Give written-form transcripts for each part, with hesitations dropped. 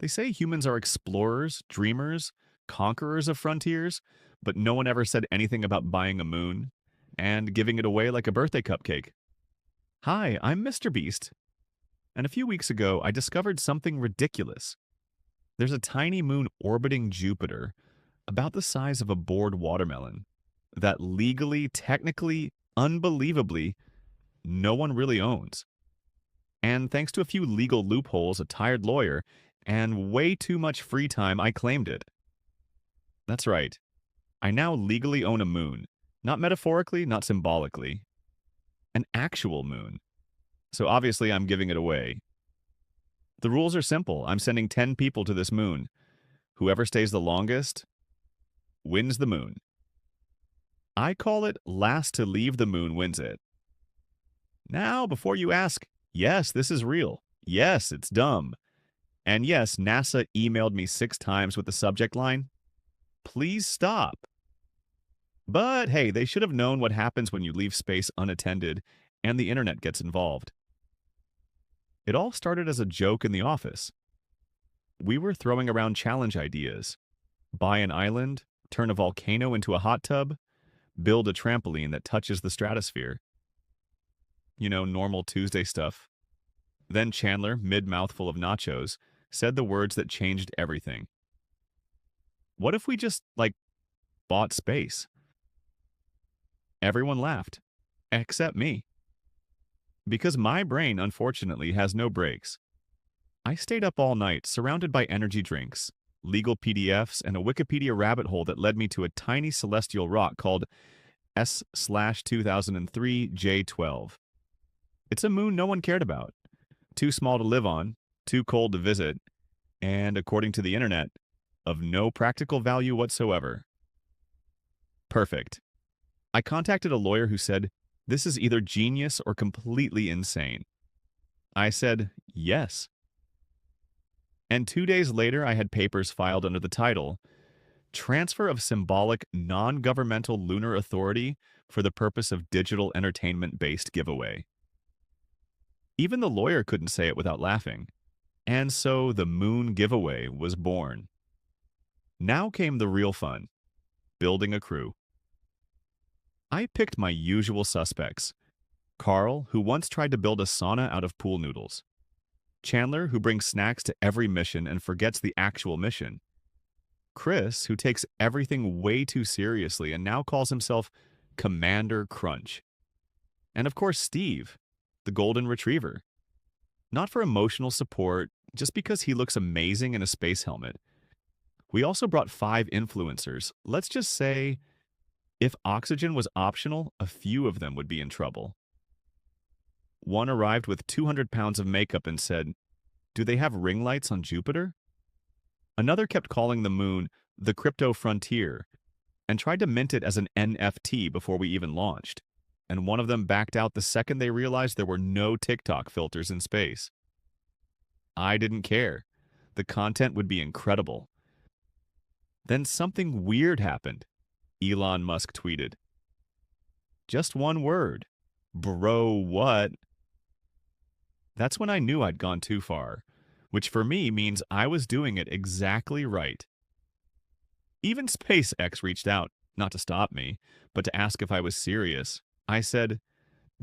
They say humans are explorers, dreamers, conquerors of frontiers, but no one ever said anything about buying a moon and giving it away like a birthday cupcake. Hi, I'm Mr. Beast, and a few weeks ago I discovered something ridiculous. There's a tiny moon orbiting Jupiter, about the size of a bored watermelon, that legally, technically, unbelievably, no one really owns. And thanks to a few legal loopholes, a tired lawyer, and way too much free time, I claimed it. That's right. I now legally own a moon. Not metaphorically, not symbolically. An actual moon. So obviously I'm giving it away. The rules are simple. I'm sending 10 people to this moon. Whoever stays the longest wins the moon. I call it last to leave the moon wins it. Now, before you ask, yes, this is real. Yes, it's dumb. And yes, NASA emailed me 6 times with the subject line, please stop. But hey, they should have known what happens when you leave space unattended and the internet gets involved. It all started as a joke in the office. We were throwing around challenge ideas. Buy an island, turn a volcano into a hot tub, build a trampoline that touches the stratosphere. You know, normal Tuesday stuff. Then Chandler, mid-mouthful of nachos, said the words that changed everything. What if we just, bought space? Everyone laughed, except me. Because my brain, unfortunately, has no brakes. I stayed up all night, surrounded by energy drinks, legal PDFs, and a Wikipedia rabbit hole that led me to a tiny celestial rock called S/2003 J12. It's a moon no one cared about. Too small to live on, too cold to visit, and, according to the internet, of no practical value whatsoever. Perfect. I contacted a lawyer who said, this is either genius or completely insane. I said, yes. And 2 days later, I had papers filed under the title, Transfer of Symbolic Non-Governmental Lunar Authority for the Purpose of Digital Entertainment-Based Giveaway. Even the lawyer couldn't say it without laughing. And so the moon giveaway was born. Now came the real fun, building a crew. I picked my usual suspects. Carl, who once tried to build a sauna out of pool noodles. Chandler, who brings snacks to every mission and forgets the actual mission. Chris, who takes everything way too seriously and now calls himself Commander Crunch. And of course, Steve, the golden retriever. Not for emotional support, just because he looks amazing in a space helmet. We also brought 5 influencers. Let's just say, if oxygen was optional, a few of them would be in trouble. One arrived with 200 pounds of makeup and said, do they have ring lights on Jupiter? Another kept calling the moon the crypto frontier and tried to mint it as an NFT before we even launched. And one of them backed out the second they realized there were no TikTok filters in space. I didn't care. The content would be incredible. Then something weird happened. Elon Musk tweeted. Just one word. Bro, what? That's when I knew I'd gone too far, which for me means I was doing it exactly right. Even SpaceX reached out, not to stop me, but to ask if I was serious. I said,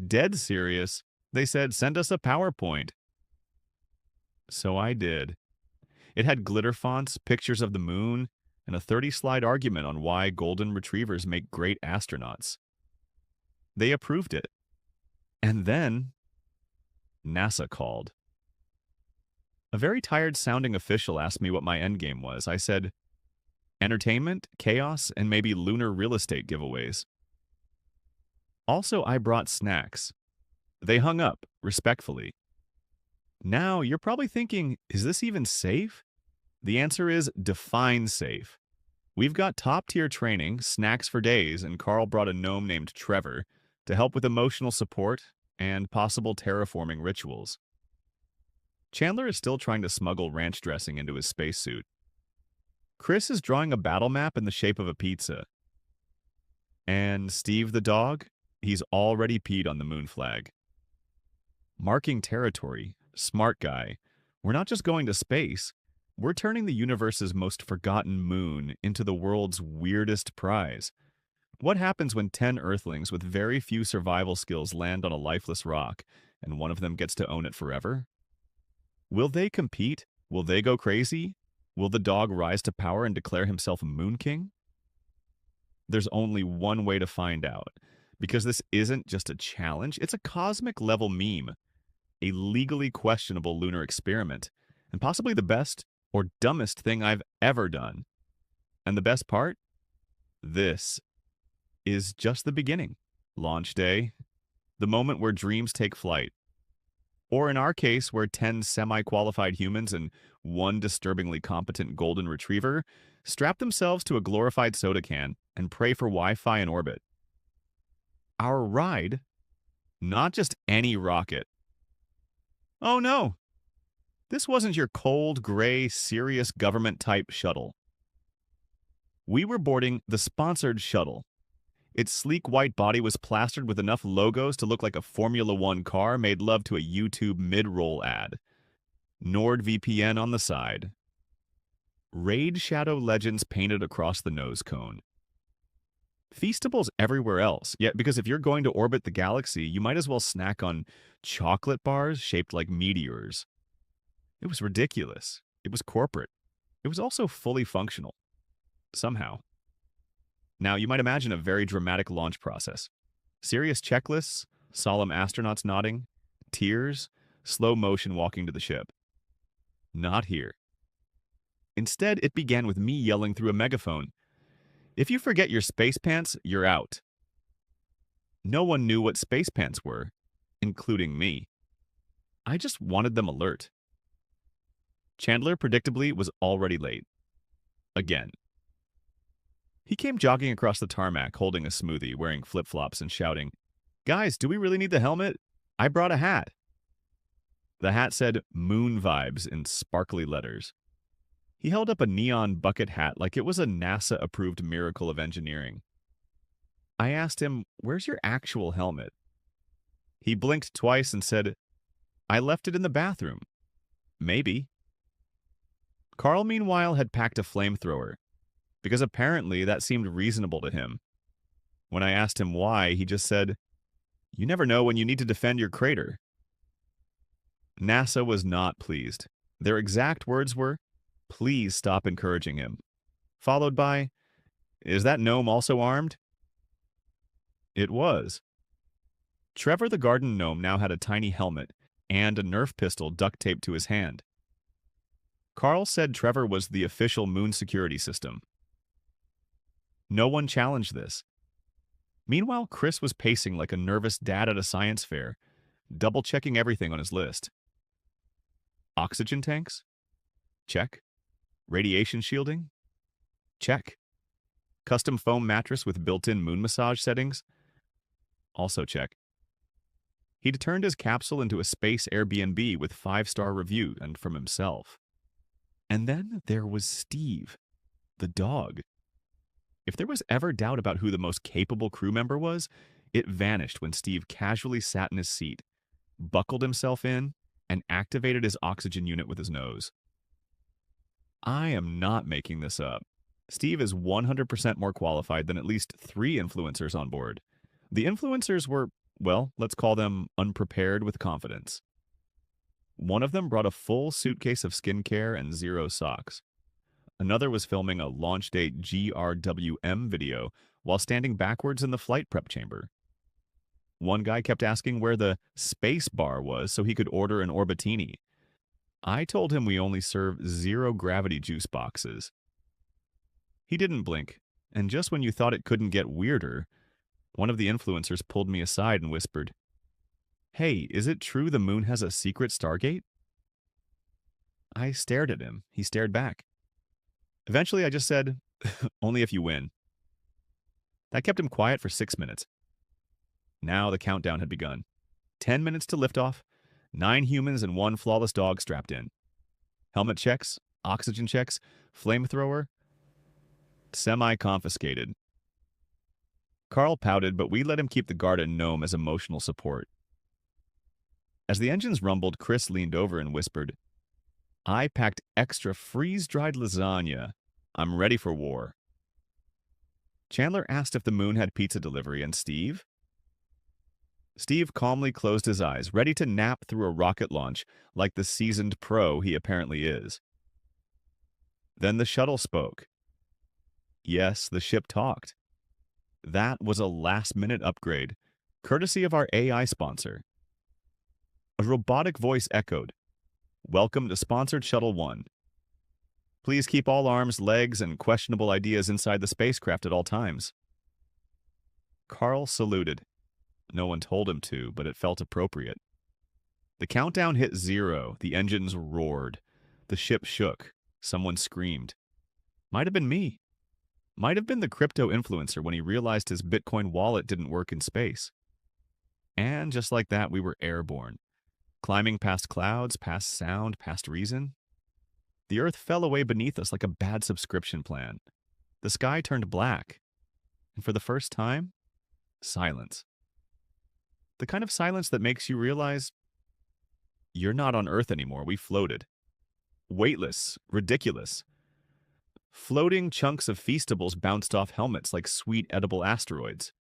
dead serious. They said, send us a PowerPoint. So I did. It had glitter fonts, pictures of the moon, and a 30-slide argument on why golden retrievers make great astronauts. They approved it. And then NASA called. A very tired-sounding official asked me what my endgame was. I said, entertainment, chaos, and maybe lunar real estate giveaways. Also, I brought snacks. They hung up, respectfully. Now, you're probably thinking, is this even safe? The answer is define safe. We've got top-tier training, snacks for days, and Carl brought a gnome named Trevor to help with emotional support and possible terraforming rituals. Chandler is still trying to smuggle ranch dressing into his spacesuit. Chris is drawing a battle map in the shape of a pizza. And Steve the dog? He's already peed on the moon flag. Marking territory, smart guy. We're not just going to space. We're turning the universe's most forgotten moon into the world's weirdest prize. What happens when 10 Earthlings with very few survival skills land on a lifeless rock, and one of them gets to own it forever? Will they compete? Will they go crazy? Will the dog rise to power and declare himself Moon King? There's only one way to find out, because this isn't just a challenge, it's a cosmic level meme, a legally questionable lunar experiment, and possibly the best or dumbest thing I've ever done. And the best part? This is just the beginning. Launch day, the moment where dreams take flight. Or in our case, where 10 semi-qualified humans and one disturbingly competent golden retriever strap themselves to a glorified soda can and pray for Wi-Fi in orbit. Our ride, not just any rocket. Oh no, this wasn't your cold, gray, serious government-type shuttle. We were boarding the sponsored shuttle. Its sleek white body was plastered with enough logos to look like a Formula One car made love to a YouTube mid-roll ad. NordVPN on the side. Raid Shadow legends painted across the nose cone. Feastables everywhere else, yet because if you're going to orbit the galaxy, you might as well snack on chocolate bars shaped like meteors. It was ridiculous. It was corporate. It was also fully functional. Somehow. Now, you might imagine a very dramatic launch process. Serious checklists, solemn astronauts nodding, tears, slow motion walking to the ship. Not here. Instead, it began with me yelling through a megaphone, "If you forget your space pants, you're out." No one knew what space pants were, including me. I just wanted them alert. Chandler, predictably, was already late. Again. He came jogging across the tarmac, holding a smoothie, wearing flip-flops and shouting, "Guys, do we really need the helmet? I brought a hat." The hat said Moon Vibes in sparkly letters. He held up a neon bucket hat like it was a NASA-approved miracle of engineering. I asked him, "Where's your actual helmet?" He blinked twice and said, "I left it in the bathroom." Maybe. Carl, meanwhile, had packed a flamethrower, because apparently that seemed reasonable to him. When I asked him why, he just said, "You never know when you need to defend your crater." NASA was not pleased. Their exact words were, "Please stop encouraging him." Followed by, "Is that gnome also armed?" It was. Trevor the garden gnome now had a tiny helmet and a Nerf pistol duct taped to his hand. Carl said Trevor was the official moon security system. No one challenged this. Meanwhile, Chris was pacing like a nervous dad at a science fair, double-checking everything on his list. Oxygen tanks? Check. Radiation shielding? Check. Custom foam mattress with built-in moon massage settings? Also check. He turned his capsule into a space Airbnb with 5-star review and from himself. And then there was Steve, the dog. If there was ever doubt about who the most capable crew member was, it vanished when Steve casually sat in his seat, buckled himself in, and activated his oxygen unit with his nose. I am not making this up. Steve is 100% more qualified than at least 3 influencers on board. The influencers were, well, let's call them unprepared with confidence. One of them brought a full suitcase of skincare and 0 socks. Another was filming a launch date GRWM video while standing backwards in the flight prep chamber. One guy kept asking where the space bar was so he could order an Orbitini. I told him we only serve 0 gravity juice boxes. He didn't blink, and just when you thought it couldn't get weirder, one of the influencers pulled me aside and whispered, "Hey, is it true the moon has a secret Stargate?" I stared at him. He stared back. Eventually, I just said, "Only if you win." That kept him quiet for 6 minutes. Now the countdown had begun. 10 minutes to liftoff, 9 humans and 1 flawless dog strapped in. Helmet checks, oxygen checks, flamethrower, semi-confiscated. Carl pouted, but we let him keep the garden gnome as emotional support. As the engines rumbled, Chris leaned over and whispered, I packed extra freeze-dried lasagna. I'm ready for war. Chandler asked if the moon had pizza delivery, and Steve calmly closed his eyes, ready to nap through a rocket launch like the seasoned pro he apparently is. Then the shuttle spoke. Yes, the ship talked. That was a last-minute upgrade, courtesy of our AI sponsor. A robotic voice echoed, "Welcome to Sponsored Shuttle 1. Please keep all arms, legs, and questionable ideas inside the spacecraft at all times." Carl saluted. No one told him to, but it felt appropriate. The countdown hit 0. The engines roared. The ship shook. Someone screamed. Might have been me. Might have been the crypto influencer when he realized his Bitcoin wallet didn't work in space. And just like that, we were airborne, climbing past clouds, past sound, past reason. The earth fell away beneath us like a bad subscription plan. The sky turned black. And for the first time, silence. The kind of silence that makes you realize you're not on Earth anymore. We floated. Weightless, ridiculous. Floating chunks of Feastables bounced off helmets like sweet edible asteroids.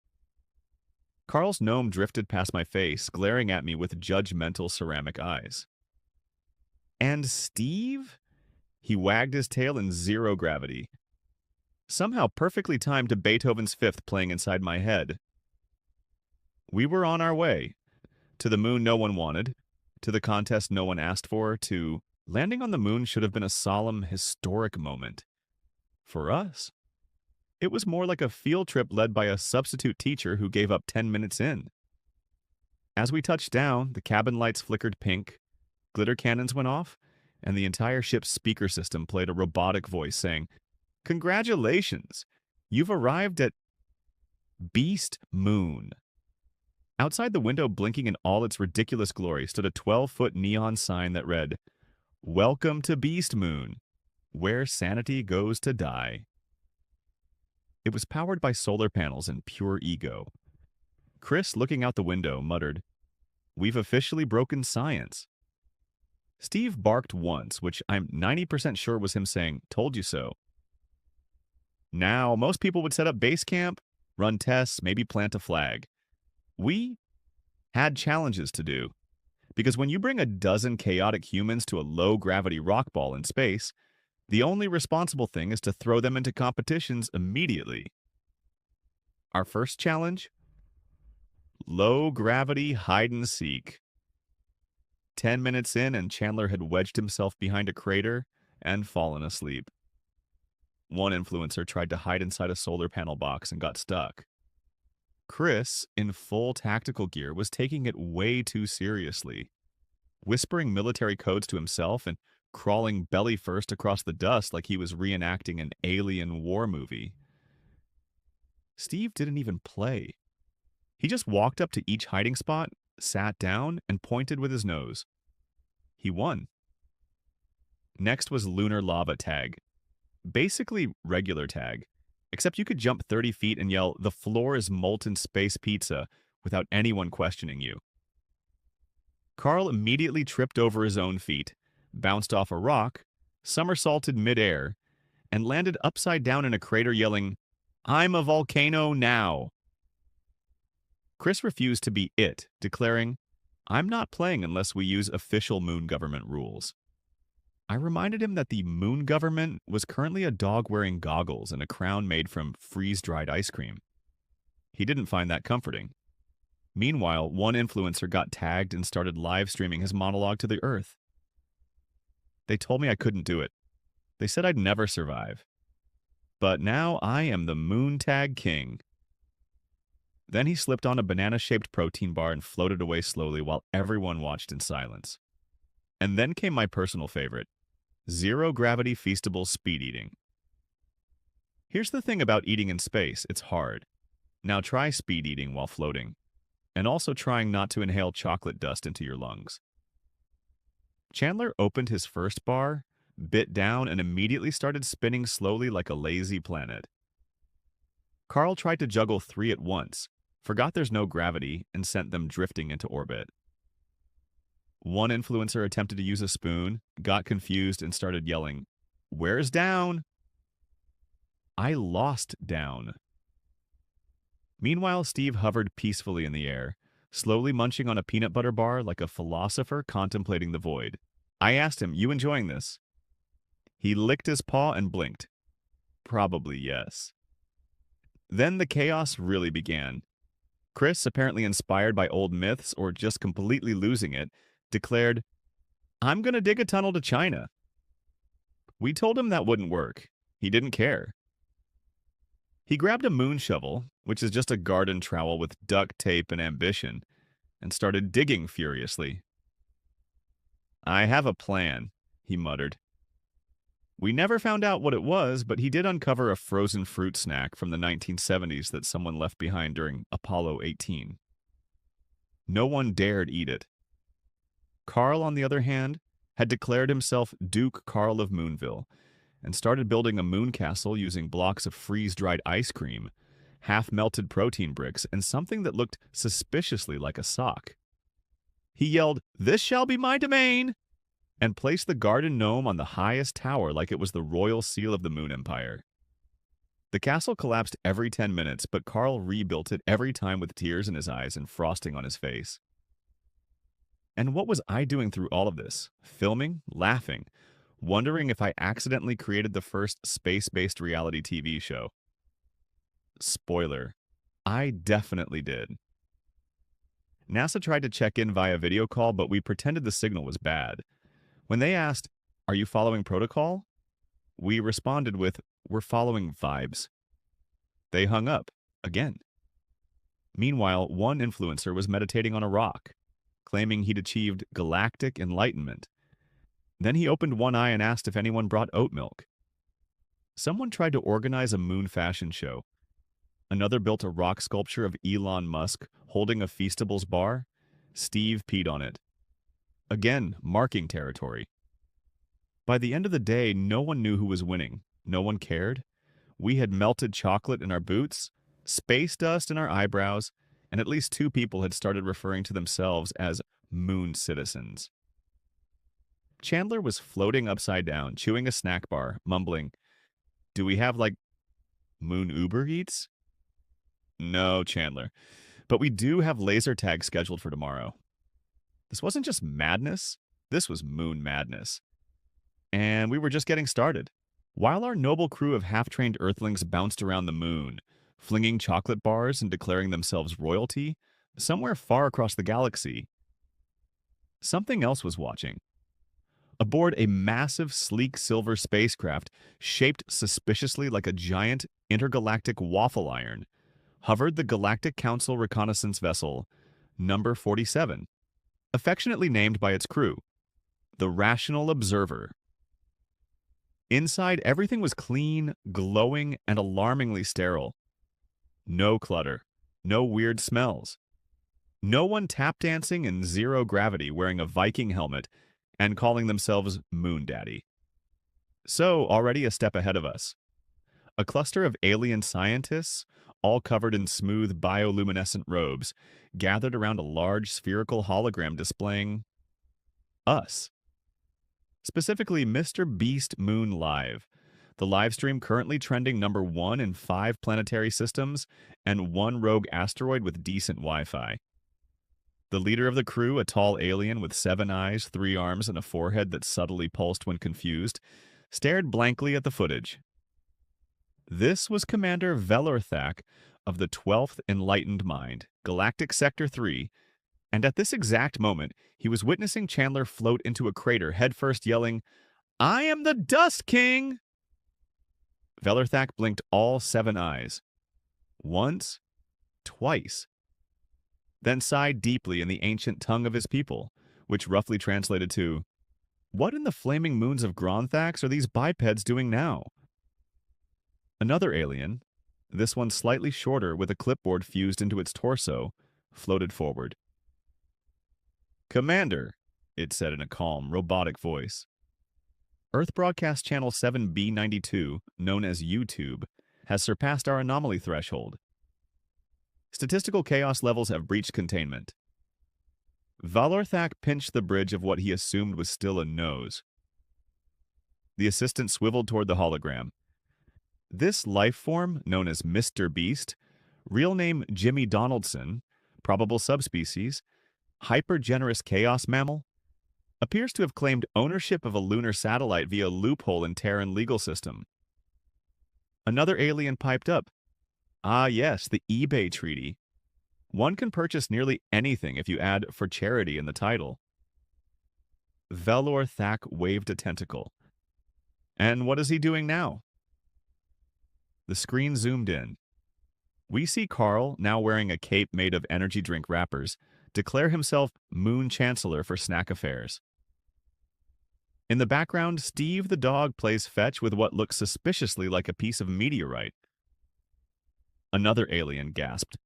Carl's gnome drifted past my face, glaring at me with judgmental ceramic eyes. And Steve? He wagged his tail in 0 gravity. Somehow perfectly timed to Beethoven's Fifth playing inside my head. We were on our way. To the moon no one wanted, to the contest no one asked for, to landing on the moon should have been a solemn, historic moment. For us, it was more like a field trip led by a substitute teacher who gave up 10 minutes in. As we touched down, the cabin lights flickered pink, glitter cannons went off, and the entire ship's speaker system played a robotic voice saying, "Congratulations! You've arrived at Beast Moon." Outside the window, blinking in all its ridiculous glory, stood a 12-foot neon sign that read, "Welcome to Beast Moon, where sanity goes to die." It was powered by solar panels and pure ego. Chris, looking out the window, muttered, "We've officially broken science." Steve barked once, which I'm 90% sure was him saying, "Told you so." Now, most people would set up base camp, run tests, maybe plant a flag. We had challenges to do, because when you bring a dozen chaotic humans to a low-gravity rock ball in space, the only responsible thing is to throw them into competitions immediately. Our first challenge? Low-gravity hide-and-seek. 10 minutes in, and Chandler had wedged himself behind a crater and fallen asleep. One influencer tried to hide inside a solar panel box and got stuck. Chris, in full tactical gear, was taking it way too seriously, whispering military codes to himself and crawling belly first across the dust like he was reenacting an alien war movie. Steve didn't even play. He just walked up to each hiding spot, sat down, and pointed with his nose. He won. Next was lunar lava tag. Basically regular tag, except you could jump 30 feet and yell, "The floor is molten space pizza," without anyone questioning you. Carl immediately tripped over his own feet, bounced off a rock, somersaulted midair, and landed upside down in a crater yelling, "I'm a volcano now." Chris refused to be it, declaring, "I'm not playing unless we use official moon government rules." I reminded him that the moon government was currently a dog wearing goggles and a crown made from freeze-dried ice cream. He didn't find that comforting. Meanwhile, one influencer got tagged and started live streaming his monologue to the earth. They told me I couldn't do it. They said I'd never survive. But now I am the moon tag king. Then he slipped on a banana-shaped protein bar and floated away slowly while everyone watched in silence. And then came my personal favorite, zero-gravity feastable speed eating. Here's the thing about eating in space, it's hard. Now try speed eating while floating, and also trying not to inhale chocolate dust into your lungs. Chandler opened his first bar, bit down, and immediately started spinning slowly like a lazy planet. Carl tried to juggle 3 at once, forgot there's no gravity, and sent them drifting into orbit. One influencer attempted to use a spoon, got confused, and started yelling, "Where's down?" I lost down. Meanwhile, Steve hovered peacefully in the air, slowly munching on a peanut butter bar like a philosopher contemplating the void. I asked him, "You enjoying this?" He licked his paw and blinked. Probably yes. Then the chaos really began. Chris, apparently inspired by old myths or just completely losing it, declared, "I'm gonna dig a tunnel to China." We told him that wouldn't work. He didn't care. He grabbed a moon shovel, which is just a garden trowel with duct tape and ambition, and started digging furiously. "I have a plan," he muttered. We never found out what it was, but he did uncover a frozen fruit snack from the 1970s that someone left behind during Apollo 18. No one dared eat it. Carl, on the other hand, had declared himself Duke Carl of Moonville and started building a moon castle using blocks of freeze-dried ice cream, half-melted protein bricks, and something that looked suspiciously like a sock. He yelled, "This shall be my domain!" and placed the garden gnome on the highest tower like it was the royal seal of the Moon Empire. The castle collapsed every 10 minutes, but Carl rebuilt it every time with tears in his eyes and frosting on his face. And what was I doing through all of this? Filming, laughing, wondering if I accidentally created the first space-based reality TV show. Spoiler, I definitely did. NASA tried to check in via video call, but we pretended the signal was bad. When they asked, "Are you following protocol?" we responded with, "We're following vibes." They hung up, again. Meanwhile, one influencer was meditating on a rock, claiming he'd achieved galactic enlightenment. Then he opened one eye and asked if anyone brought oat milk. Someone tried to organize a moon fashion show. Another built a rock sculpture of Elon Musk holding a Feastables bar. Steve peed on it. Again, marking territory. By the end of the day, no one knew who was winning. No one cared. We had melted chocolate in our boots, space dust in our eyebrows, and at least 2 people had started referring to themselves as moon citizens. Chandler was floating upside down, chewing a snack bar, mumbling, "Do we have, moon Uber Eats?" "No, Chandler, but we do have laser tag scheduled for tomorrow." This wasn't just madness, this was moon madness. And we were just getting started. While our noble crew of half-trained Earthlings bounced around the moon, flinging chocolate bars and declaring themselves royalty, somewhere far across the galaxy, something else was watching. Aboard a massive, sleek silver spacecraft shaped suspiciously like a giant intergalactic waffle iron, hovered the Galactic Council reconnaissance vessel, number 47, affectionately named by its crew, the Rational Observer. Inside, everything was clean, glowing, and alarmingly sterile. No clutter, no weird smells. No one tap dancing in zero gravity wearing a Viking helmet and calling themselves Moon Daddy. So, already a step ahead of us. A cluster of alien scientists, all covered in smooth bioluminescent robes, gathered around a large spherical hologram displaying us. Specifically, Mr. Beast Moon Live, the live stream currently trending number 1 in 5 planetary systems and 1 rogue asteroid with decent Wi-Fi. The leader of the crew, a tall alien with 7 eyes, 3 arms, and a forehead that subtly pulsed when confused, stared blankly at the footage. This was Commander Velorthak of the 12th Enlightened Mind, Galactic Sector 3, and at this exact moment, he was witnessing Chandler float into a crater headfirst yelling, "I am the Dust King!" Velorthak blinked all 7 eyes. Once, twice. Then sighed deeply in the ancient tongue of his people, which roughly translated to, "What in the flaming moons of Gronthax are these bipeds doing now?" Another alien, this one slightly shorter with a clipboard fused into its torso, floated forward. "Commander," it said in a calm, robotic voice. Earth Broadcast Channel 7B92, known as YouTube, has surpassed our anomaly threshold. Statistical chaos levels have breached containment. Valorthak pinched the bridge of what he assumed was still a nose. The assistant swiveled toward the hologram. This life form, known as Mr. Beast, real name Jimmy Donaldson, probable subspecies, hyper-generous chaos mammal, appears to have claimed ownership of a lunar satellite via a loophole in Terran legal system. Another alien piped up. Ah yes, the eBay treaty. One can purchase nearly anything if you add "for charity" in the title. Velorthak waved a tentacle. And what is he doing now? The screen zoomed in. We see Carl, now wearing a cape made of energy drink wrappers, declare himself Moon Chancellor for snack affairs. In the background, Steve the dog plays fetch with what looks suspiciously like a piece of meteorite. Another alien gasped.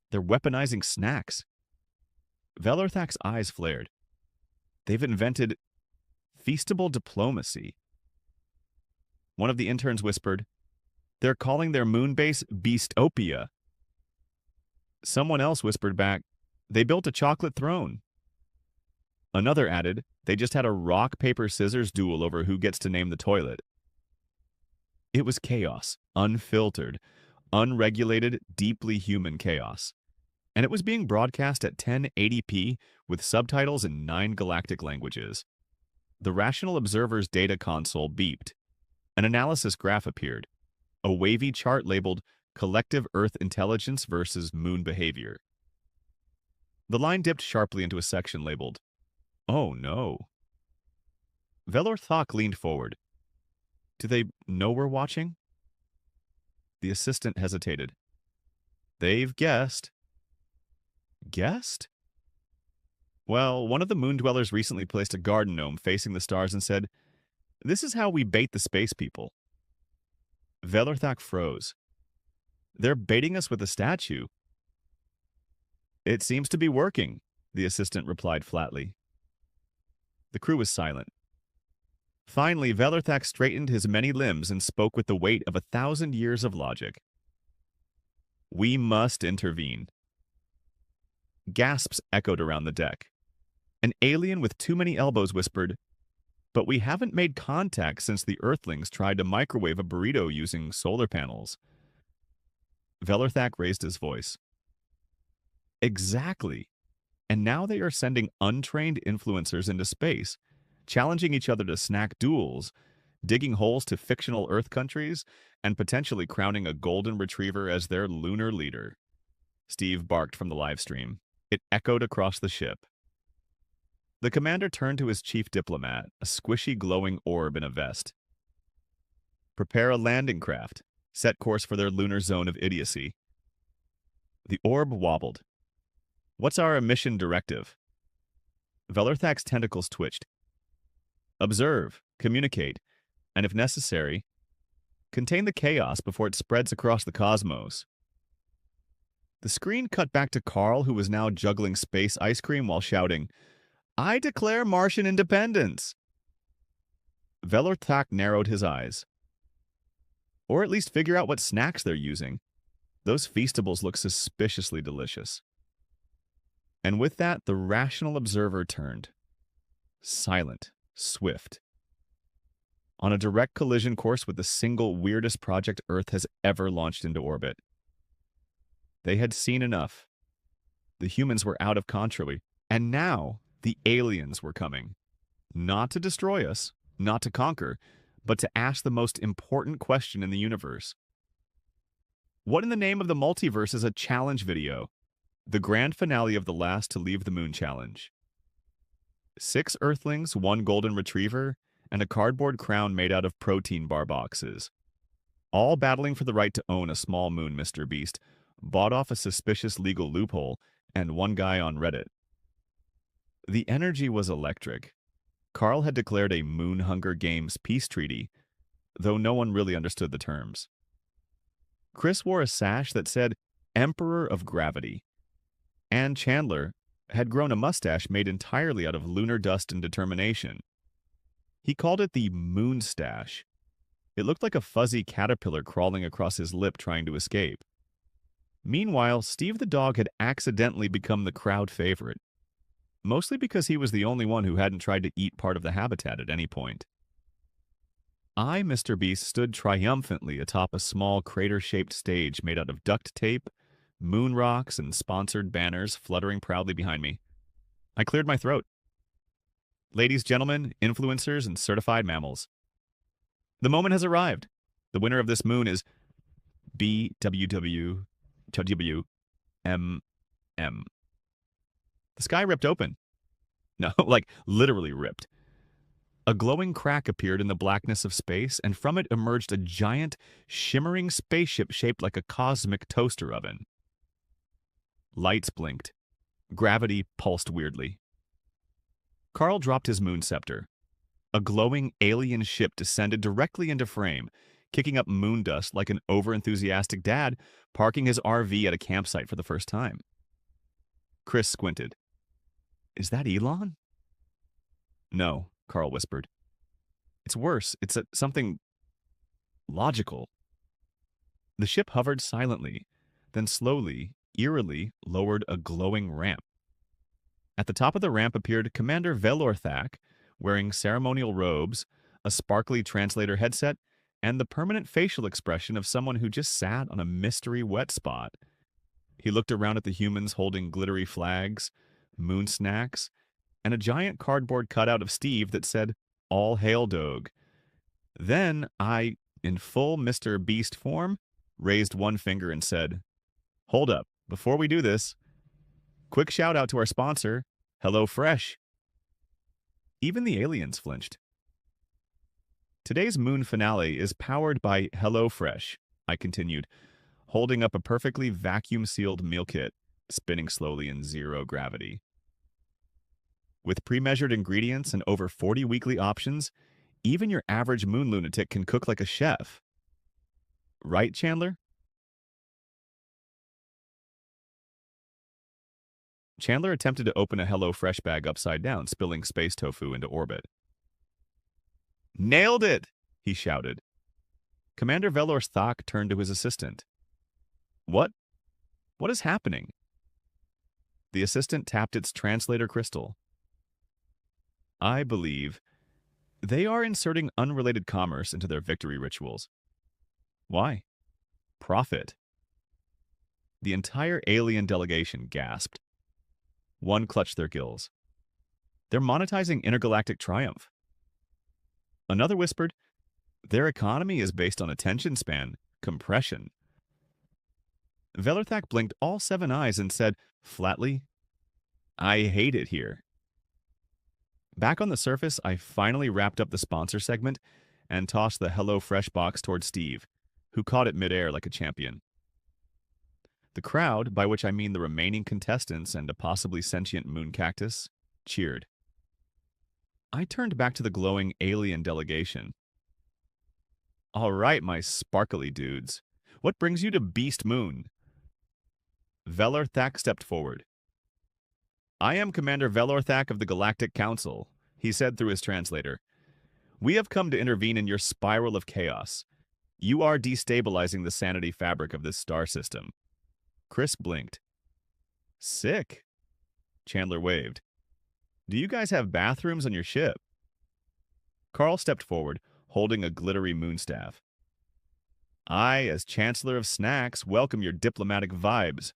They're weaponizing snacks. Velorthak's eyes flared. They've invented feastable diplomacy. One of the interns whispered, "They're calling their moon base Beastopia." Someone else whispered back, "They built a chocolate throne." Another added, "They just had a rock-paper-scissors duel over who gets to name the toilet." It was chaos, unfiltered, unregulated, deeply human chaos. And it was being broadcast at 1080p with subtitles in 9 galactic languages. The Rational Observer's data console beeped. An analysis graph appeared, a wavy chart labeled Collective Earth Intelligence versus Moon Behavior. The line dipped sharply into a section labeled, "Oh no." Velorthak leaned forward. "Do they know we're watching?" The assistant hesitated. "They've guessed." Guessed? Well, one of the moon dwellers recently placed a garden gnome facing the stars and said, "This is how we bait the space people." Velorthak froze. "They're baiting us with a statue." "It seems to be working," the assistant replied flatly. The crew was silent. Finally, Velorthak straightened his many limbs and spoke with the weight of 1,000 years of logic. "We must intervene." Gasps echoed around the deck. An alien with too many elbows whispered, "But we haven't made contact since the Earthlings tried to microwave a burrito using solar panels." Velorthak raised his voice. "Exactly. And now they are sending untrained influencers into space, challenging each other to snack duels, digging holes to fictional Earth countries, and potentially crowning a golden retriever as their lunar leader." Steve barked from the live stream. It echoed across the ship. The commander turned to his chief diplomat, a squishy glowing orb in a vest. "Prepare a landing craft. Set course for their lunar zone of idiocy." The orb wobbled. "What's our mission directive?" Velorthak's tentacles twitched. "Observe, communicate, and if necessary, contain the chaos before it spreads across the cosmos." The screen cut back to Carl, who was now juggling space ice cream while shouting, "I declare Martian independence!" Velorthak narrowed his eyes. Or at least figure out what snacks they're using. Those feastables look suspiciously delicious. And with that, the Rational Observer turned. Silent, swift. On a direct collision course with the single weirdest project Earth has ever launched into orbit. They had seen enough. The humans were out of contrary, and now the aliens were coming. Not to destroy us, not to conquer, but to ask the most important question in the universe. What in the name of the multiverse is a challenge video? The grand finale of the last to leave the moon challenge. 6 Earthlings, 1 golden retriever, and a cardboard crown made out of protein bar boxes. All battling for the right to own a small moon, Mr. Beast, bought off a suspicious legal loophole, and one guy on Reddit. The energy was electric. Carl had declared a Moon Hunger Games peace treaty, though no one really understood the terms. Chris wore a sash that said Emperor of Gravity, and Chandler had grown a mustache made entirely out of lunar dust and determination. He called it the Moon Stash. It looked like a fuzzy caterpillar crawling across his lip trying to escape. Meanwhile, Steve the dog had accidentally become the crowd favorite. mostly because he was the only one who hadn't tried to eat part of the habitat at any point. I, Mr. Beast, stood triumphantly atop a small crater-shaped stage made out of duct tape, moon rocks, and sponsored banners fluttering proudly behind me. I cleared my throat. Ladies, gentlemen, influencers, and certified mammals. The moment has arrived. The winner of this moon is BWWWMM. The sky ripped open. No, like literally ripped. A glowing crack appeared in the blackness of space, and from it emerged a giant, shimmering spaceship shaped like a cosmic toaster oven. Lights blinked. Gravity pulsed weirdly. Carl dropped his moon scepter. A glowing alien ship descended directly into frame, kicking up moon dust like an overenthusiastic dad parking his RV at a campsite for the first time. Chris squinted. Is that Elon? No, Carl whispered. It's worse. It's something logical. The ship hovered silently, then slowly, eerily lowered a glowing ramp. At the top of the ramp appeared Commander Velorthak, wearing ceremonial robes, a sparkly translator headset, and the permanent facial expression of someone who just sat on a mystery wet spot. He looked around at the humans holding glittery flags, moon snacks, and a giant cardboard cutout of Steve that said, "All hail Doge." Then I, in full Mr. Beast form, raised one finger and said, "Hold up, before we do this, quick shout out to our sponsor, HelloFresh." Even the aliens flinched. Today's moon finale is powered by HelloFresh, I continued, holding up a perfectly vacuum-sealed meal kit, spinning slowly in zero gravity. With pre-measured ingredients and over 40 weekly options, even your average moon lunatic can cook like a chef. Right, Chandler? Chandler attempted to open a HelloFresh bag upside down, spilling space tofu into orbit. Nailed it! He shouted. Commander Velor's Thak turned to his assistant. What? What is happening? The assistant tapped its translator crystal. I believe they are inserting unrelated commerce into their victory rituals. Why? Profit. The entire alien delegation gasped. One clutched their gills. They're monetizing intergalactic triumph. Another whispered, their economy is based on attention span, compression. Velorthak blinked all 7 eyes and said, flatly, I hate it here. Back on the surface, I finally wrapped up the sponsor segment and tossed the HelloFresh box toward Steve, who caught it midair like a champion. The crowd, by which I mean the remaining contestants and a possibly sentient moon cactus, cheered. I turned back to the glowing alien delegation. All right, my sparkly dudes. What brings you to Beast Moon? Velorthak stepped forward. I am Commander Velorthak of the Galactic Council, he said through his translator. We have come to intervene in your spiral of chaos. You are destabilizing the sanity fabric of this star system. Chris blinked. Sick. Chandler waved. Do you guys have bathrooms on your ship? Carl stepped forward, holding a glittery moonstaff. I, as Chancellor of Snacks, welcome your diplomatic vibes.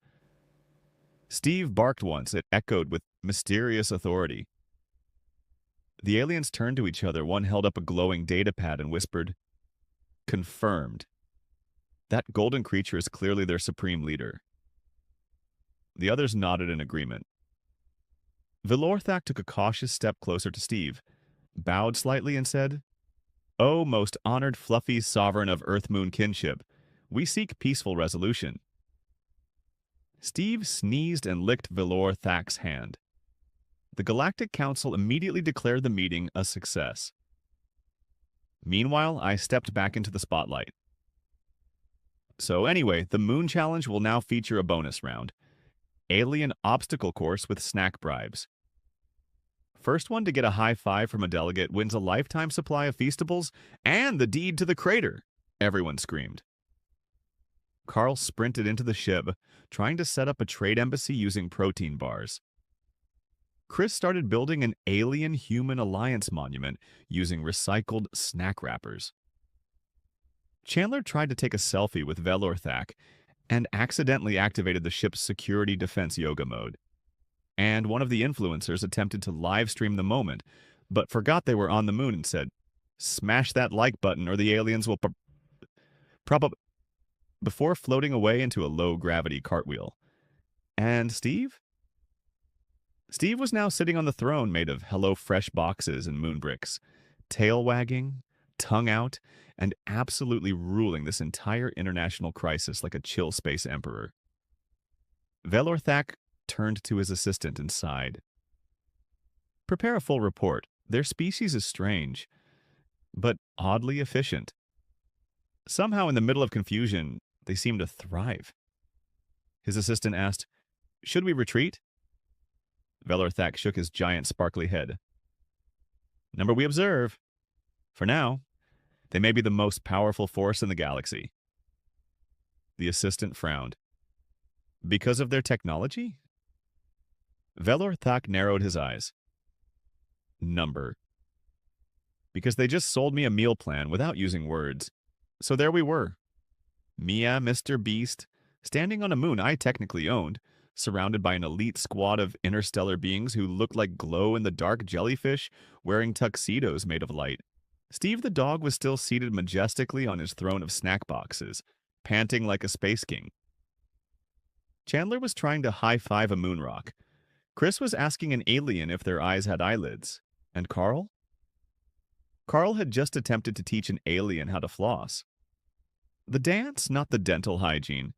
Steve barked once. It echoed with mysterious authority. The aliens turned to each other. One held up a glowing datapad and whispered, Confirmed. That golden creature is clearly their supreme leader. The others nodded in agreement. Velorthak took a cautious step closer to Steve, bowed slightly and said, O most honored fluffy sovereign of Earth-Moon kinship, we seek peaceful resolution. Steve sneezed and licked Velorthak's hand. The Galactic Council immediately declared the meeting a success. Meanwhile, I stepped back into the spotlight. So anyway, the Moon Challenge will now feature a bonus round. Alien obstacle course with snack bribes. First one to get a high five from a delegate wins a lifetime supply of Feastables and the deed to the crater, everyone screamed. Carl sprinted into the ship, trying to set up a trade embassy using protein bars. Chris started building an alien-human alliance monument using recycled snack wrappers. Chandler tried to take a selfie with Velorthak and accidentally activated the ship's security defense yoga mode. And one of the influencers attempted to live stream the moment, but forgot they were on the moon and said, "Smash that like button or the aliens will probably," before floating away into a low-gravity cartwheel. And Steve? Steve was now sitting on the throne made of HelloFresh boxes and moon bricks, tail wagging, tongue out, and absolutely ruling this entire international crisis like a chill space emperor. Velorthak turned to his assistant and sighed. "Prepare a full report. Their species is strange, but oddly efficient. Somehow, in the middle of confusion, they seem to thrive." His assistant asked, "Should we retreat?" Velorthak shook his giant sparkly head. "Number we observe. For now, they may be the most powerful force in the galaxy." The assistant frowned. "Because of their technology?" Velorthak narrowed his eyes. "Number. Because they just sold me a meal plan without using words. So there we were. Mia, Mr. Beast, standing on a moon I technically owned, surrounded by an elite squad of interstellar beings who looked like glow-in-the-dark jellyfish wearing tuxedos made of light. Steve the dog was still seated majestically on his throne of snack boxes, panting like a space king. Chandler was trying to high-five a moon rock. Chris was asking an alien if their eyes had eyelids. And Carl? Carl had just attempted to teach an alien how to floss. The dance, not the dental hygiene,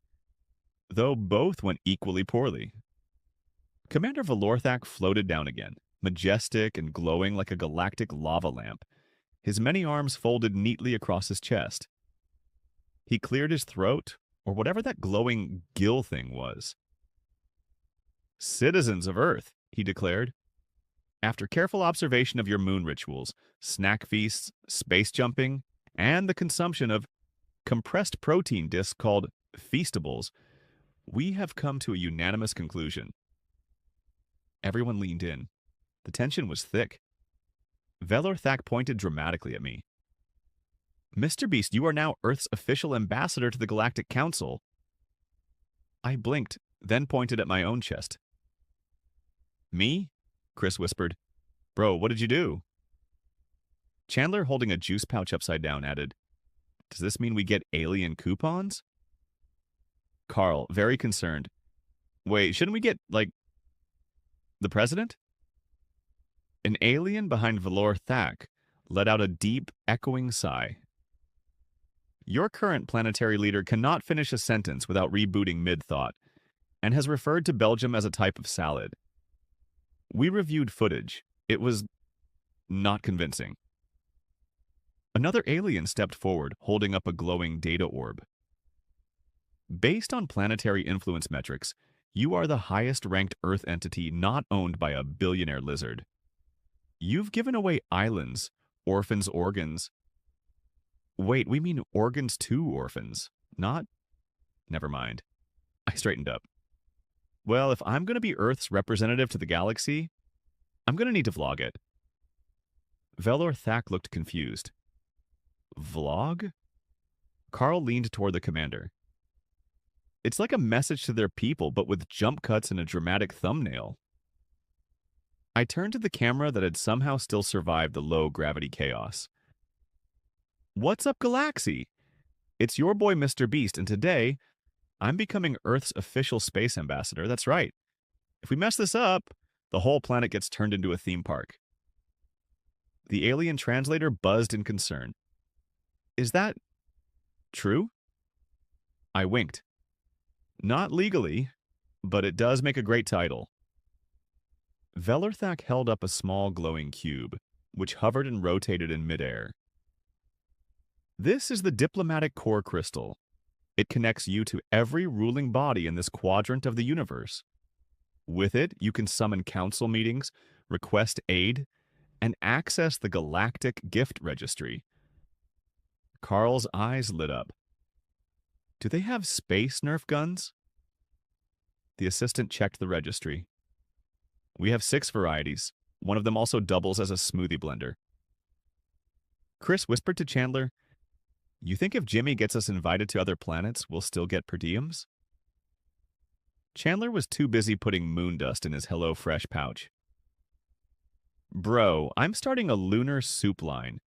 though both went equally poorly. Commander Velorthak floated down again, majestic and glowing like a galactic lava lamp, his many arms folded neatly across his chest. He cleared his throat, or whatever that glowing gill thing was. "Citizens of Earth," he declared. "After careful observation of your moon rituals, snack feasts, space jumping, and the consumption of compressed protein discs called feastables, we have come to a unanimous conclusion." Everyone leaned in. The tension was thick. Velorthak pointed dramatically at me. "Mr. Beast, you are now Earth's official ambassador to the Galactic Council." I blinked, then pointed at my own chest. "Me?" Chris whispered. "Bro, what did you do?" Chandler, holding a juice pouch upside down, added, "Does this mean we get alien coupons?" Carl, very concerned. "Wait, shouldn't we get, like, the president?" An alien behind Velorthak let out a deep, echoing sigh. "Your current planetary leader cannot finish a sentence without rebooting mid-thought, and has referred to Belgium as a type of salad. We reviewed footage. It was not convincing." Another alien stepped forward, holding up a glowing data orb. "Based on planetary influence metrics, you are the highest-ranked Earth entity not owned by a billionaire lizard. You've given away islands, orphans' organs." "Wait, we mean organs to orphans, not—" Never mind. I straightened up. "Well, if I'm going to be Earth's representative to the galaxy, I'm going to need to vlog it." Velorthak looked confused. "Vlog?" Carl leaned toward the commander. "It's like a message to their people, but with jump cuts and a dramatic thumbnail." I turned to the camera that had somehow still survived the low-gravity chaos. "What's up, Galaxy? It's your boy, Mr. Beast, and today, I'm becoming Earth's official space ambassador. That's right. If we mess this up, the whole planet gets turned into a theme park." The alien translator buzzed in concern. "Is that true?" I winked. "Not legally, but it does make a great title." Velorthak held up a small glowing cube, which hovered and rotated in midair. "This is the diplomatic core crystal. It connects you to every ruling body in this quadrant of the universe. With it, you can summon council meetings, request aid, and access the Galactic Gift Registry." Carl's eyes lit up. "Do they have space Nerf guns?" The assistant checked the registry. We have 6 varieties. One of them also doubles as a smoothie blender. Chris whispered to Chandler, "You think if Jimmy gets us invited to other planets, we'll still get per diems?" Chandler was too busy putting moon dust in his HelloFresh pouch. "Bro, I'm starting a lunar soup line."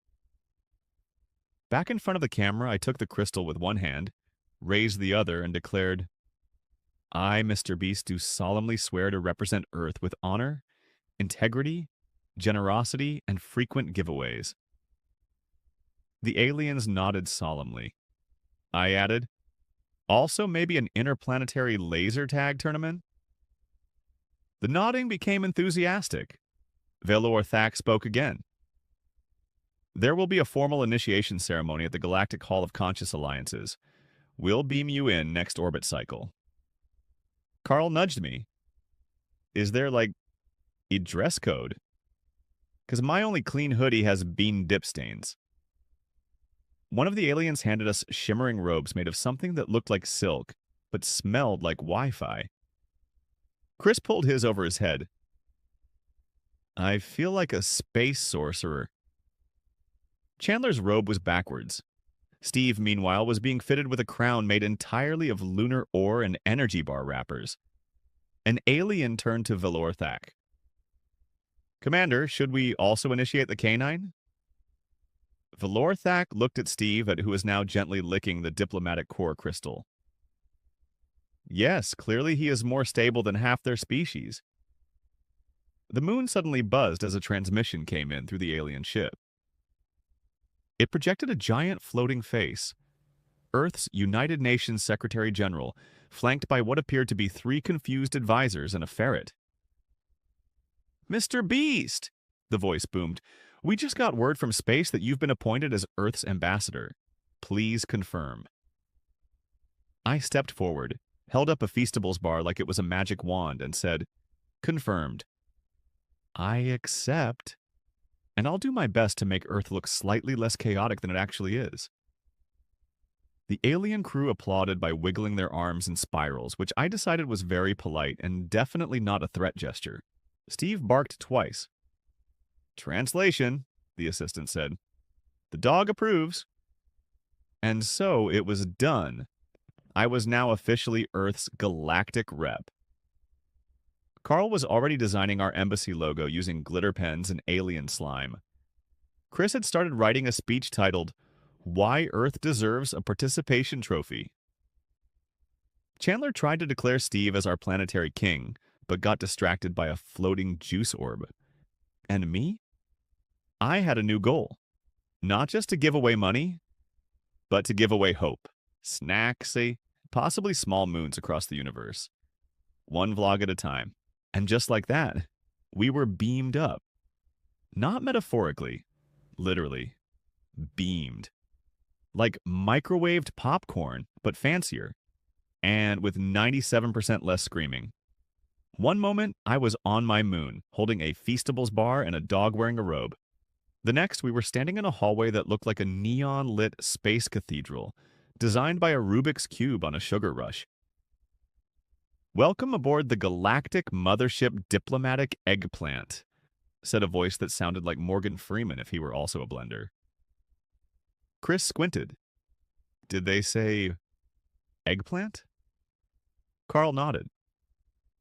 Back in front of the camera, I took the crystal with one hand, raised the other, and declared, "I, Mr. Beast, do solemnly swear to represent Earth with honor, integrity, generosity, and frequent giveaways." The aliens nodded solemnly. I added, "Also maybe an interplanetary laser tag tournament?" The nodding became enthusiastic. Velor Thak spoke again. "There will be a formal initiation ceremony at the Galactic Hall of Conscious Alliances. We'll beam you in next orbit cycle." Carl nudged me. "Is there, like, a dress code? Because my only clean hoodie has bean dip stains." One of the aliens handed us shimmering robes made of something that looked like silk, but smelled like Wi-Fi. Chris pulled his over his head. "I feel like a space sorcerer." Chandler's robe was backwards. Steve, meanwhile, was being fitted with a crown made entirely of lunar ore and energy bar wrappers. An alien turned to Velor Thak. "Commander, should we also initiate the canine?" Velor Thak looked at Steve, who was now gently licking the diplomatic core crystal. "Yes, clearly he is more stable than half their species." The moon suddenly buzzed as a transmission came in through the alien ship. It projected a giant floating face, Earth's United Nations Secretary General, flanked by what appeared to be 3 confused advisors and a ferret. "Mr. Beast," the voice boomed, "we just got word from space that you've been appointed as Earth's ambassador. Please confirm." I stepped forward, held up a Feastables bar like it was a magic wand, and said, "Confirmed." "I accept. And I'll do my best to make Earth look slightly less chaotic than it actually is." The alien crew applauded by wiggling their arms in spirals, which I decided was very polite and definitely not a threat gesture. Steve barked twice. "Translation," the assistant said. "The dog approves." And so it was done. I was now officially Earth's galactic rep. Carl was already designing our embassy logo using glitter pens and alien slime. Chris had started writing a speech titled, "Why Earth Deserves a Participation Trophy." Chandler tried to declare Steve as our planetary king, but got distracted by a floating juice orb. And me? I had a new goal. Not just to give away money, but to give away hope. Snacks, possibly small moons across the universe. One vlog at a time. And just like that, we were beamed up. Not metaphorically, literally. Beamed. Like microwaved popcorn, but fancier. And with 97% less screaming. One moment, I was on my moon, holding a Feastables bar and a dog wearing a robe. The next, we were standing in a hallway that looked like a neon-lit space cathedral, designed by a Rubik's Cube on a sugar rush. "Welcome aboard the Galactic Mothership Diplomatic Eggplant," said a voice that sounded like Morgan Freeman if he were also a blender. Chris squinted. "Did they say eggplant?" Carl nodded.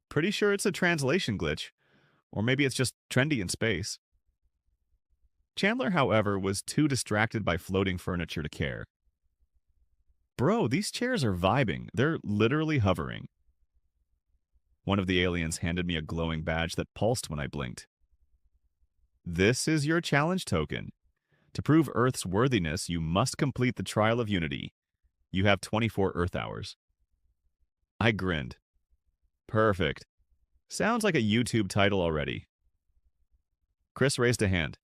"Pretty sure it's a translation glitch, or maybe it's just trendy in space." Chandler, however, was too distracted by floating furniture to care. "Bro, these chairs are vibing. They're literally hovering." One of the aliens handed me a glowing badge that pulsed when I blinked. "This is your challenge token. To prove Earth's worthiness, you must complete the Trial of Unity. You have 24 Earth hours." I grinned. Perfect. Sounds like a YouTube title already. Chris raised a hand.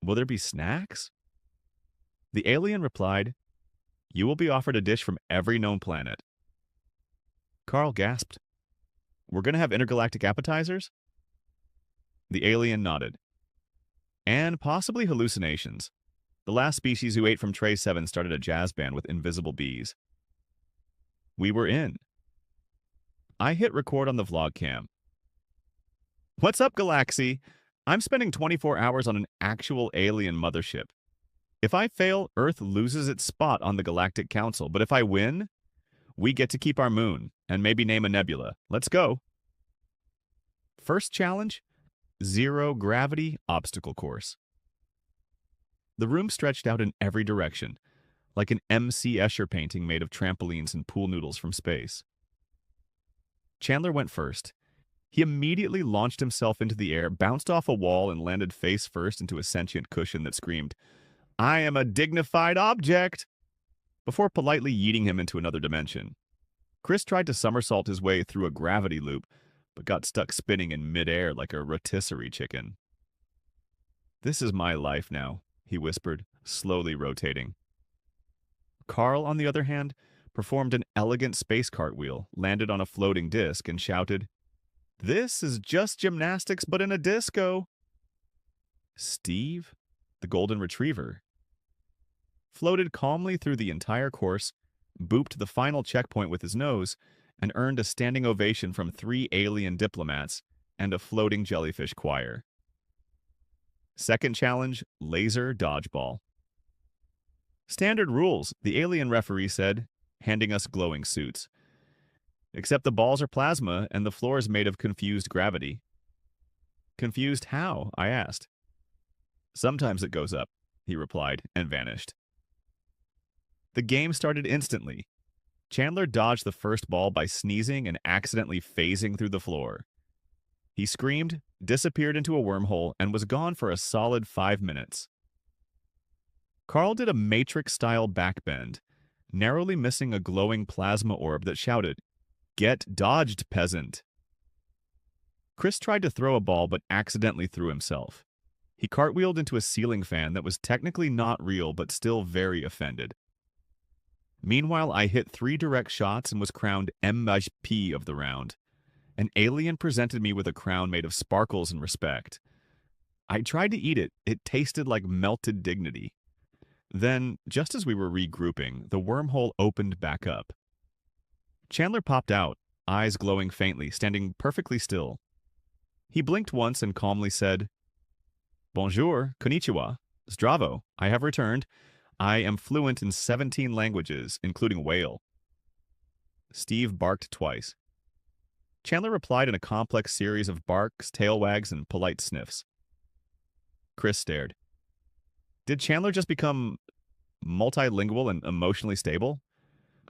"Will there be snacks?" The alien replied, "You will be offered a dish from every known planet." Carl gasped. "We're going to have intergalactic appetizers?" The alien nodded. "And possibly hallucinations. The last species who ate from Tray 7 started a jazz band with invisible bees." We were in. I hit record on the vlog cam. What's up, Galaxy? I'm spending 24 hours on an actual alien mothership. If I fail, Earth loses its spot on the Galactic Council, but if I win, we get to keep our moon and maybe name a nebula. Let's go. First challenge, zero gravity obstacle course. The room stretched out in every direction, like an M.C. Escher painting made of trampolines and pool noodles from space. Chandler went first. He immediately launched himself into the air, bounced off a wall, and landed face first into a sentient cushion that screamed, "I am a dignified object!" before politely yeeting him into another dimension. Chris tried to somersault his way through a gravity loop, but got stuck spinning in midair like a rotisserie chicken. "This is my life now," he whispered, slowly rotating. Carl, on the other hand, performed an elegant space cartwheel, landed on a floating disc, and shouted, "This is just gymnastics but in a disco." Steve, the golden retriever, floated calmly through the entire course, booped the final checkpoint with his nose, and earned a standing ovation from 3 alien diplomats and a floating jellyfish choir. Second challenge, laser dodgeball. "Standard rules," the alien referee said, handing us glowing suits. "Except the balls are plasma and the floor is made of confused gravity." "Confused how?" I asked. "Sometimes it goes up," he replied, and vanished. The game started instantly. Chandler dodged the first ball by sneezing and accidentally phasing through the floor. He screamed, disappeared into a wormhole, and was gone for a solid 5 minutes. Carl did a Matrix-style backbend, narrowly missing a glowing plasma orb that shouted, "Get dodged, peasant!" Chris tried to throw a ball but accidentally threw himself. He cartwheeled into a ceiling fan that was technically not real but still very offended. Meanwhile, I hit 3 direct shots and was crowned MVP of the round. An alien presented me with a crown made of sparkles and respect. I tried to eat it. It tasted like melted dignity. Then, just as we were regrouping, the wormhole opened back up. Chandler popped out, eyes glowing faintly, standing perfectly still. He blinked once and calmly said, "Bonjour, konnichiwa, zdravo, I have returned. I am fluent in 17 languages, including whale." Steve barked twice. Chandler replied in a complex series of barks, tail wags, and polite sniffs. Chris stared. Did Chandler just become multilingual and emotionally stable?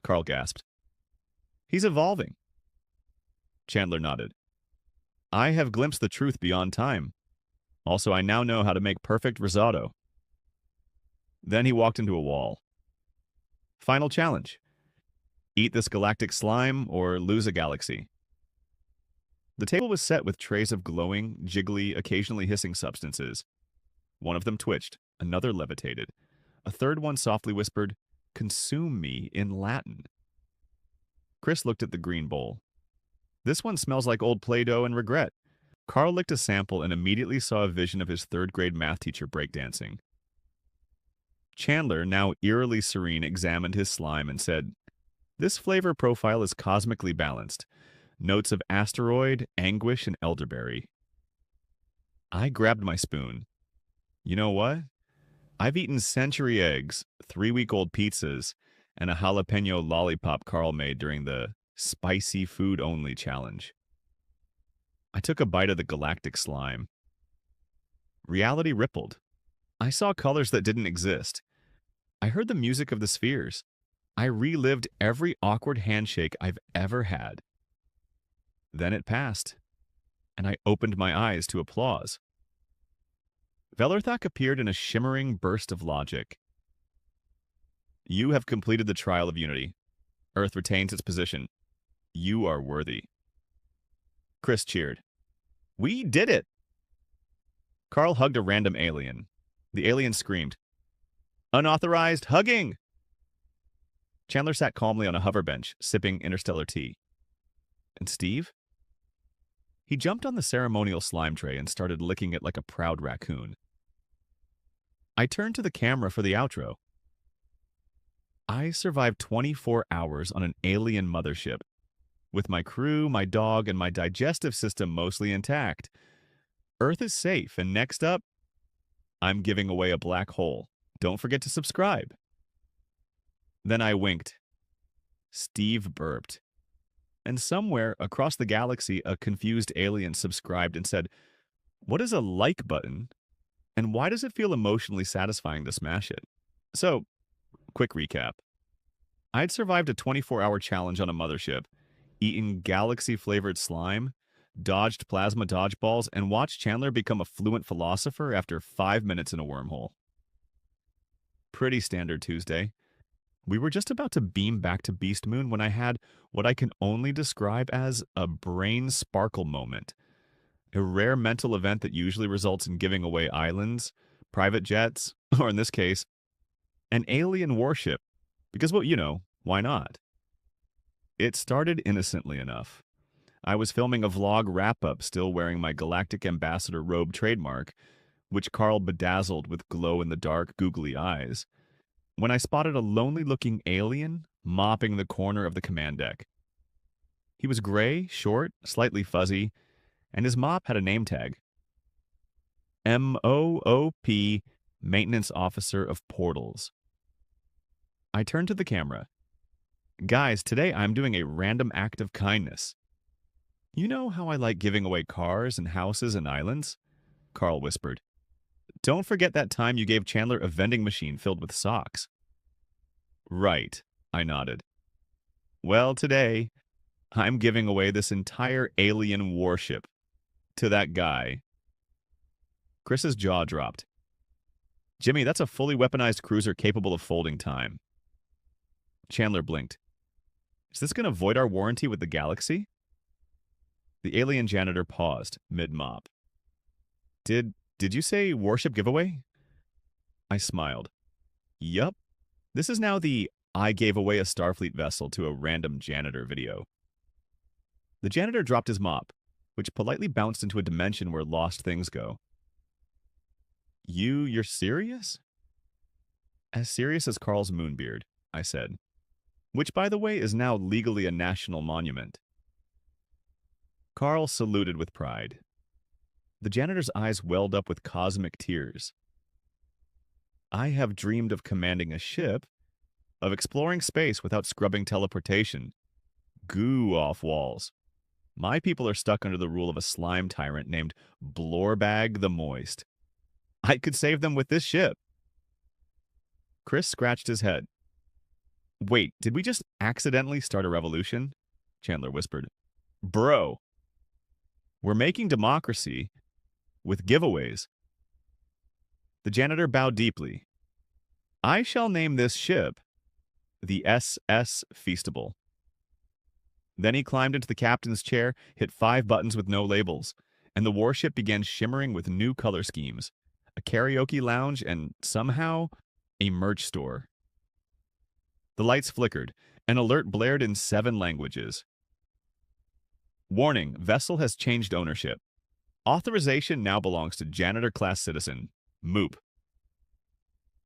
Carl gasped. He's evolving. Chandler nodded. I have glimpsed the truth beyond time. Also, I now know how to make perfect risotto. Then he walked into a wall. Final challenge. Eat this galactic slime or lose a galaxy. The table was set with trays of glowing, jiggly, occasionally hissing substances. One of them twitched, another levitated. A third one softly whispered, "Consume me," in Latin. Chris looked at the green bowl. This one smells like old Play-Doh and regret. Carl licked a sample and immediately saw a vision of his third-grade math teacher breakdancing. Chandler, now eerily serene, examined his slime and said, "This flavor profile is cosmically balanced. Notes of asteroid, anguish, and elderberry." I grabbed my spoon. You know what? I've eaten century eggs, 3-week-old pizzas, and a jalapeno lollipop Carl made during the spicy food only challenge. I took a bite of the galactic slime. Reality rippled. I saw colors that didn't exist. I heard the music of the spheres. I relived every awkward handshake I've ever had. Then it passed, and I opened my eyes to applause. Velerthak appeared in a shimmering burst of logic. You have completed the trial of unity. Earth retains its position. You are worthy. Chris cheered. We did it! Carl hugged a random alien. The alien screamed, "Unauthorized hugging!" Chandler sat calmly on a hover bench, sipping interstellar tea. And Steve? He jumped on the ceremonial slime tray and started licking it like a proud raccoon. I turned to the camera for the outro. I survived 24 hours on an alien mothership, with my crew, my dog, and my digestive system mostly intact. Earth is safe, and next up, I'm giving away a black hole. Don't forget to subscribe. Then I winked. Steve burped. And somewhere across the galaxy, a confused alien subscribed and said, "What is a like button? And why does it feel emotionally satisfying to smash it?" So, quick recap. I'd survived a 24-hour challenge on a mothership, eaten galaxy-flavored slime, dodged plasma dodgeballs, and watched Chandler become a fluent philosopher after 5 minutes in a wormhole. Pretty standard Tuesday. We were just about to beam back to Beast Moon when I had what I can only describe as a brain sparkle moment. A rare mental event that usually results in giving away islands, private jets, or in this case, an alien warship. Because, well, why not? It started innocently enough. I was filming a vlog wrap-up still wearing my Galactic Ambassador robe trademark, which Carl bedazzled with glow-in-the-dark googly eyes, when I spotted a lonely-looking alien mopping the corner of the command deck. He was gray, short, slightly fuzzy, and his mop had a name tag. MOOP, Maintenance Officer of Portals. I turned to the camera. "Guys, today I'm doing a random act of kindness. You know how I like giving away cars and houses and islands?" Carl whispered. "Don't forget that time you gave Chandler a vending machine filled with socks." "Right," I nodded. "Well, today, I'm giving away this entire alien warship to that guy." Chris's jaw dropped. "Jimmy, that's a fully weaponized cruiser capable of folding time." Chandler blinked. "Is this going to void our warranty with the galaxy?" The alien janitor paused, mid-mop. Did you say warship giveaway?" I smiled. "Yup. This is now the I gave away a Starfleet vessel to a random janitor video." The janitor dropped his mop, which politely bounced into a dimension where lost things go. You're serious?" "As serious as Carl's moonbeard," I said. "Which, by the way, is now legally a national monument." Carl saluted with pride. The janitor's eyes welled up with cosmic tears. "I have dreamed of commanding a ship, of exploring space without scrubbing teleportation. Goo off walls. My people are stuck under the rule of a slime tyrant named Blorbag the Moist. I could save them with this ship." Chris scratched his head. "Wait, did we just accidentally start a revolution?" Chandler whispered. "Bro, we're making democracy with giveaways." The janitor bowed deeply. "I shall name this ship the SS Feastable." Then he climbed into the captain's chair, hit 5 buttons with no labels, and the warship began shimmering with new color schemes, a karaoke lounge, and somehow a merch store. The lights flickered. An alert blared in 7 languages. "Warning, vessel has changed ownership. Authorization now belongs to janitor-class citizen, Moop."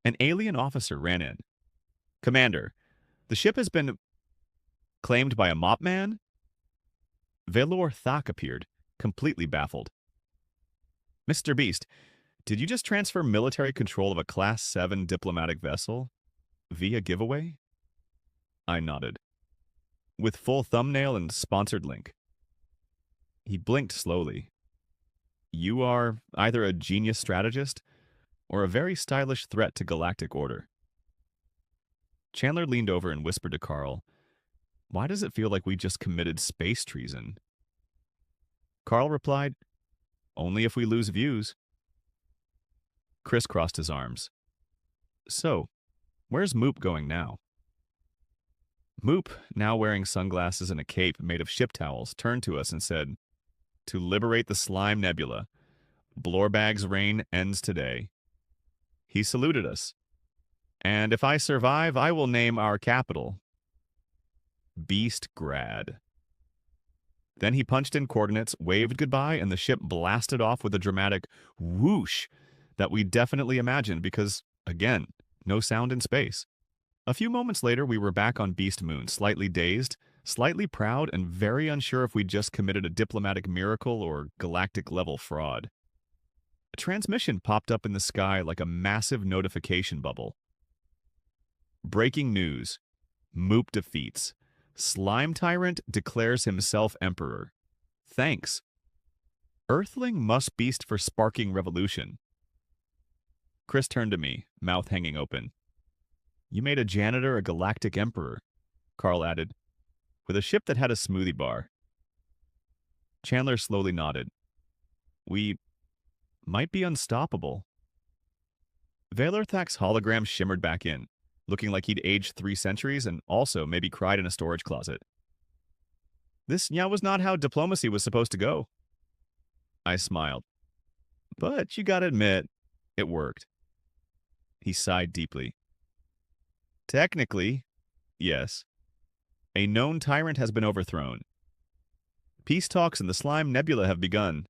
An alien officer ran in. "Commander, the ship has been claimed by a mop man?" Velor Thak appeared, completely baffled. "Mr. Beast, did you just transfer military control of a Class 7 diplomatic vessel via giveaway?" I nodded. "With full thumbnail and sponsored link." He blinked slowly. "You are either a genius strategist or a very stylish threat to galactic order." Chandler leaned over and whispered to Carl, "Why does it feel like we just committed space treason?" Carl replied, "Only if we lose views." Chris crossed his arms. "So, where's Moop going now?" Moop, now wearing sunglasses and a cape made of ship towels, turned to us and said, "To liberate the Slime Nebula. Blorbag's reign ends today." He saluted us. "And if I survive, I will name our capital Beastgrad." Then he punched in coordinates, waved goodbye, and the ship blasted off with a dramatic whoosh that we definitely imagined because, again, no sound in space. A few moments later, we were back on Beast Moon, slightly dazed, slightly proud, and very unsure if we'd just committed a diplomatic miracle or galactic-level fraud. A transmission popped up in the sky like a massive notification bubble. Breaking news. Moop defeats. Slime Tyrant declares himself emperor. Thanks. Earthling must beast for sparking revolution. Chris turned to me, mouth hanging open. You made a janitor a galactic emperor, Carl added, with a ship that had a smoothie bar. Chandler slowly nodded. We might be unstoppable. Valerthak's hologram shimmered back in, looking like he'd aged 3 centuries and also maybe cried in a storage closet. This was not how diplomacy was supposed to go. I smiled. But you gotta admit, it worked. He sighed deeply. Technically, yes. A known tyrant has been overthrown. Peace talks in the Slime Nebula have begun.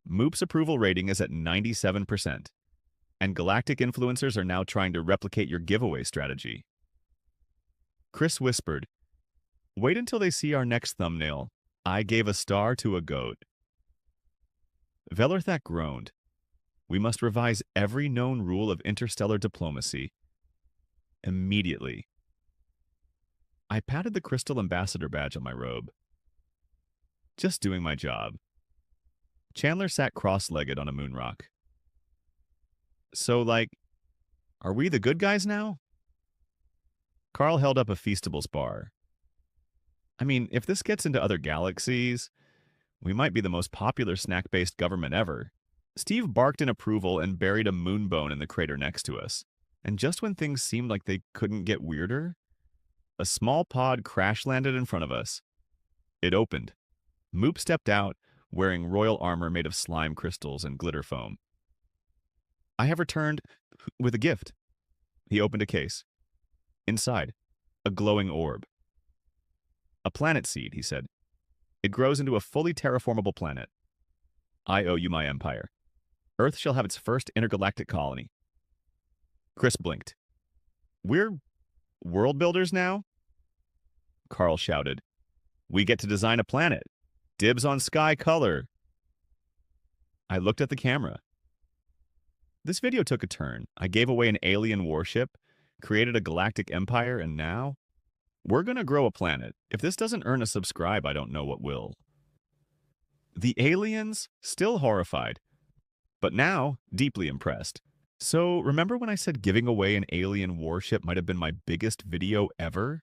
Moop's approval rating is at 97%, and galactic influencers are now trying to replicate your giveaway strategy. Chris whispered, Wait until they see our next thumbnail. I gave a star to a goat. Valerthak groaned. We must revise every known rule of interstellar diplomacy. Immediately. I patted the crystal ambassador badge on my robe. Just doing my job. Chandler sat cross-legged on a moon rock. So, are we the good guys now? Carl held up a Feastables bar. I mean, if this gets into other galaxies, we might be the most popular snack-based government ever. Steve barked in approval and buried a moon bone in the crater next to us. And just when things seemed like they couldn't get weirder, a small pod crash-landed in front of us. It opened. Moop stepped out, wearing royal armor made of slime crystals and glitter foam. I have returned with a gift. He opened a case. Inside, a glowing orb. A planet seed, he said. It grows into a fully terraformable planet. I owe you my empire. Earth shall have its first intergalactic colony. Chris blinked. We're world builders now? Carl shouted. We get to design a planet. Dibs on sky color. I looked at the camera. This video took a turn. I gave away an alien warship, created a galactic empire, and now we're gonna grow a planet. If this doesn't earn a subscribe, I don't know what will. The aliens, still horrified, but now deeply impressed. So, remember when I said giving away an alien warship might have been my biggest video ever?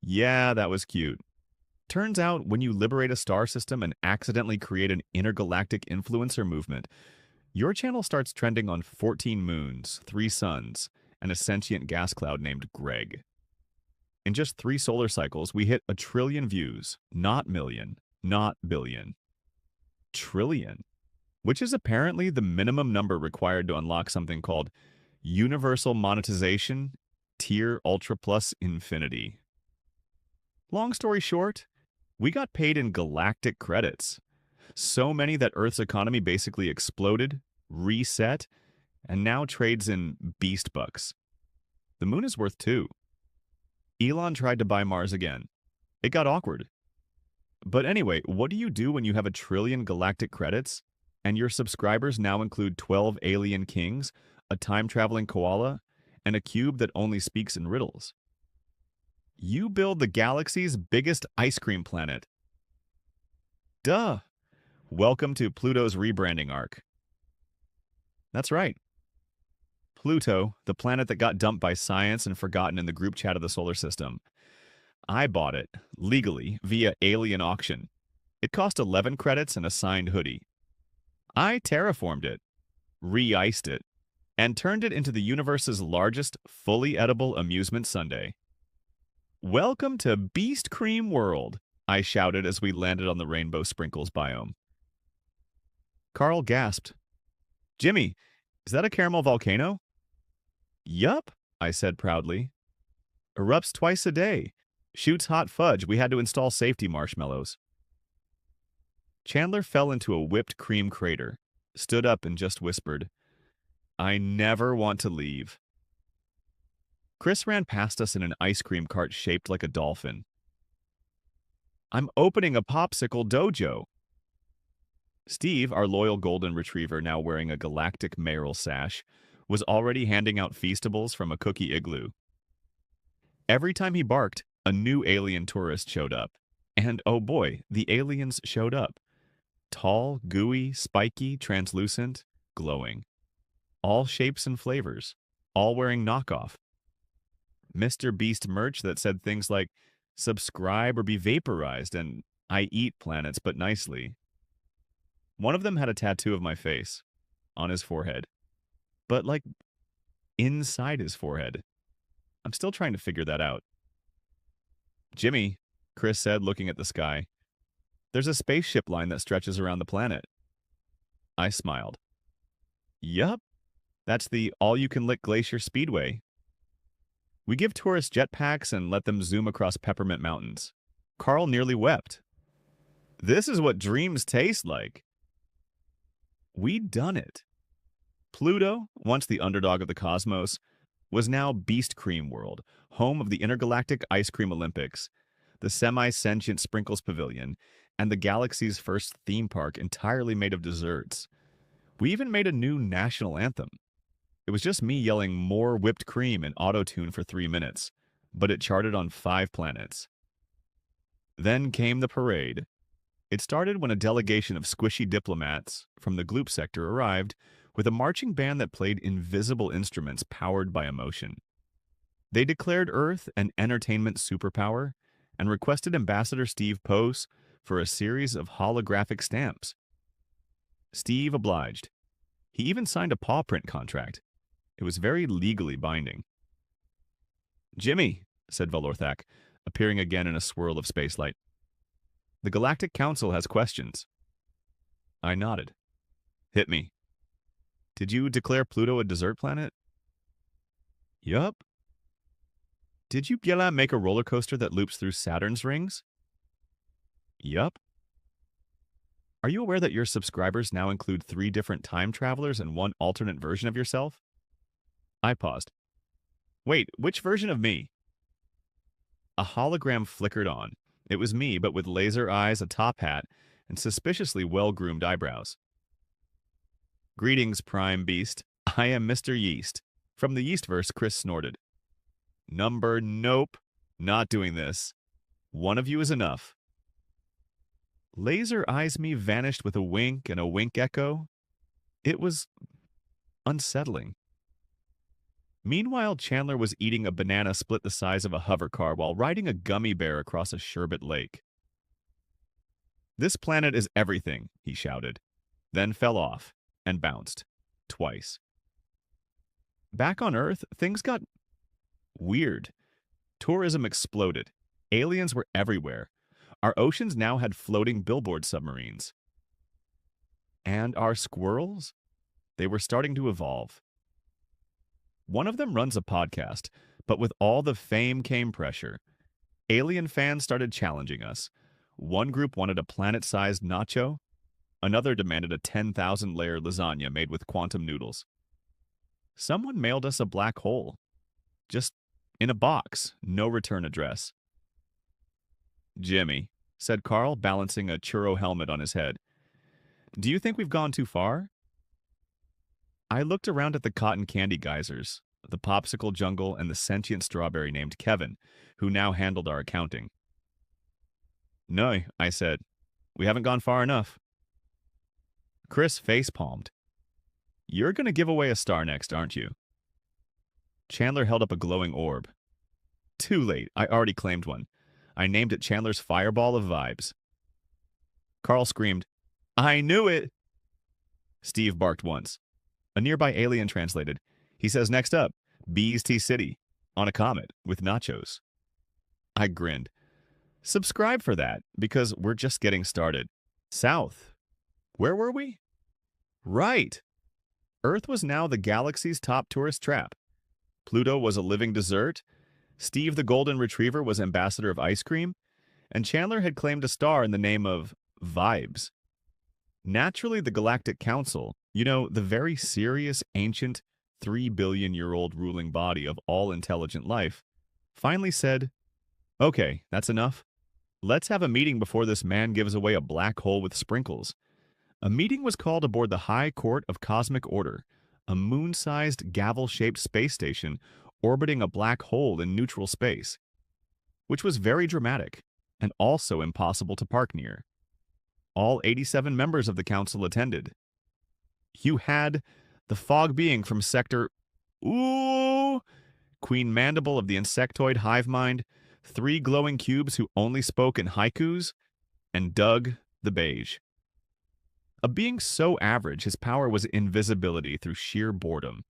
Yeah, that was cute. Turns out, when you liberate a star system and accidentally create an intergalactic influencer movement, your channel starts trending on 14 moons, 3 suns, and a sentient gas cloud named Greg. In just 3 solar cycles, we hit 1 trillion views. Not million, not billion. Trillion. Which is apparently the minimum number required to unlock something called Universal Monetization Tier Ultra Plus Infinity. Long story short, we got paid in galactic credits. So many that Earth's economy basically exploded, reset, and now trades in beast bucks. The moon is worth 2. Elon tried to buy Mars again. It got awkward. But anyway, what do you do when you have 1 trillion galactic credits, and your subscribers now include 12 alien kings, a time-traveling koala, and a cube that only speaks in riddles? You build the galaxy's biggest ice cream planet. Duh! Welcome to Pluto's rebranding arc. That's right. Pluto, the planet that got dumped by science and forgotten in the group chat of the solar system. I bought it, legally, via alien auction. It cost 11 credits and a signed hoodie. I terraformed it, re-iced it, and turned it into the universe's largest fully edible amusement sundae. Welcome to Beast Cream World, I shouted as we landed on the rainbow sprinkles biome. Carl gasped. Jimmy, is that a caramel volcano? Yup, I said proudly. Erupts twice a day. Shoots hot fudge. We had to install safety marshmallows. Chandler fell into a whipped cream crater, stood up and just whispered, I never want to leave. Chris ran past us in an ice cream cart shaped like a dolphin. I'm opening a popsicle dojo. Steve, our loyal golden retriever now wearing a galactic mayoral sash, was already handing out feastables from a cookie igloo. Every time he barked, a new alien tourist showed up. And oh boy, the aliens showed up. Tall, gooey, spiky, translucent, glowing. All shapes and flavors. All wearing knockoff Mr. Beast merch that said things like, subscribe or be vaporized, and I eat planets but nicely. One of them had a tattoo of my face on his forehead, but like inside his forehead. I'm still trying to figure that out. Jimmy, Chris said, looking at the sky, there's a spaceship line that stretches around the planet. I smiled. Yup, that's the all-you-can-lick Glacier Speedway. We give tourists jetpacks and let them zoom across peppermint mountains. Carl nearly wept. This is what dreams taste like. We'd done it. Pluto, once the underdog of the cosmos, was now Beast Cream World, home of the Intergalactic Ice Cream Olympics, the semi-sentient Sprinkles Pavilion, and the galaxy's first theme park entirely made of desserts. We even made a new national anthem. It was just me yelling more whipped cream in auto-tune for 3 minutes, but it charted on 5 planets. Then came the parade. It started when a delegation of squishy diplomats from the Gloop sector arrived with a marching band that played invisible instruments powered by emotion. They declared Earth an entertainment superpower and requested Ambassador Steve pose for a series of holographic stamps. Steve obliged. He even signed a paw print contract. It was very legally binding. Jimmy, said Valorthak, appearing again in a swirl of spacelight. The Galactic Council has questions. I nodded. Hit me. Did you declare Pluto a desert planet? Yup. Did you make a roller coaster that loops through Saturn's rings? Yup. Are you aware that your subscribers now include 3 different time travelers and 1 alternate version of yourself? I paused. Wait, which version of me? A hologram flickered on. It was me, but with laser eyes, a top hat, and suspiciously well-groomed eyebrows. Greetings, Prime Beast. I am Mr. Yeast. From the Yeastverse, Chris snorted. Nope. Not doing this. One of you is enough. Laser Eyes Me vanished with a wink and a wink echo. It was unsettling. Meanwhile, Chandler was eating a banana split the size of a hover car while riding a gummy bear across a sherbet lake. This planet is everything, he shouted, then fell off and bounced. Twice. Back on Earth, things got weird. Tourism exploded. Aliens were everywhere. Our oceans now had floating billboard submarines. And our squirrels? They were starting to evolve. One of them runs a podcast, but with all the fame came pressure. Alien fans started challenging us. One group wanted a planet-sized nacho. Another demanded a 10,000-layer lasagna made with quantum noodles. Someone mailed us a black hole. Just in a box, no return address. Jimmy, said Carl, balancing a churro helmet on his head. Do you think we've gone too far? I looked around at the cotton candy geysers, the popsicle jungle, and the sentient strawberry named Kevin, who now handled our accounting. No, I said. We haven't gone far enough. Chris face-palmed. You're going to give away a star next, aren't you? Chandler held up a glowing orb. Too late. I already claimed one. I named it Chandler's Fireball of Vibes. Carl screamed, I knew it! Steve barked once. A nearby alien translated. He says next up, Bees Tea City, on a comet, with nachos. I grinned. Subscribe for that, because we're just getting started. South. Where were we? Right. Earth was now the galaxy's top tourist trap. Pluto was a living dessert. Steve the Golden Retriever was ambassador of ice cream. And Chandler had claimed a star in the name of Vibes. Naturally, the Galactic Council, the very serious, ancient, 3-billion-year-old ruling body of all intelligent life, finally said, okay, that's enough. Let's have a meeting before this man gives away a black hole with sprinkles. A meeting was called aboard the High Court of Cosmic Order, a moon-sized gavel-shaped space station orbiting a black hole in neutral space, which was very dramatic and also impossible to park near. All 87 members of the council attended. You had the fog being from Sector Ooh, Queen Mandible of the insectoid hive mind, 3 glowing cubes who only spoke in haikus, and Doug the Beige. A being so average, his power was invisibility through sheer boredom.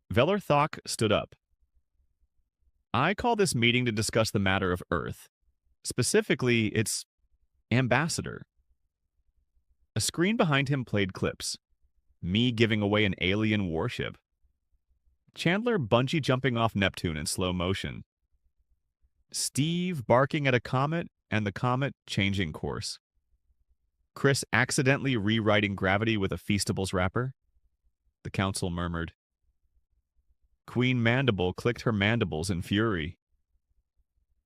Veller Thok stood up. I call this meeting to discuss the matter of Earth, specifically its ambassador. A screen behind him played clips. Me giving away an alien warship. Chandler bungee jumping off Neptune in slow motion. Steve barking at a comet and the comet changing course. Chris accidentally rewriting gravity with a Feastables wrapper. The council murmured. Queen Mandible clicked her mandibles in fury.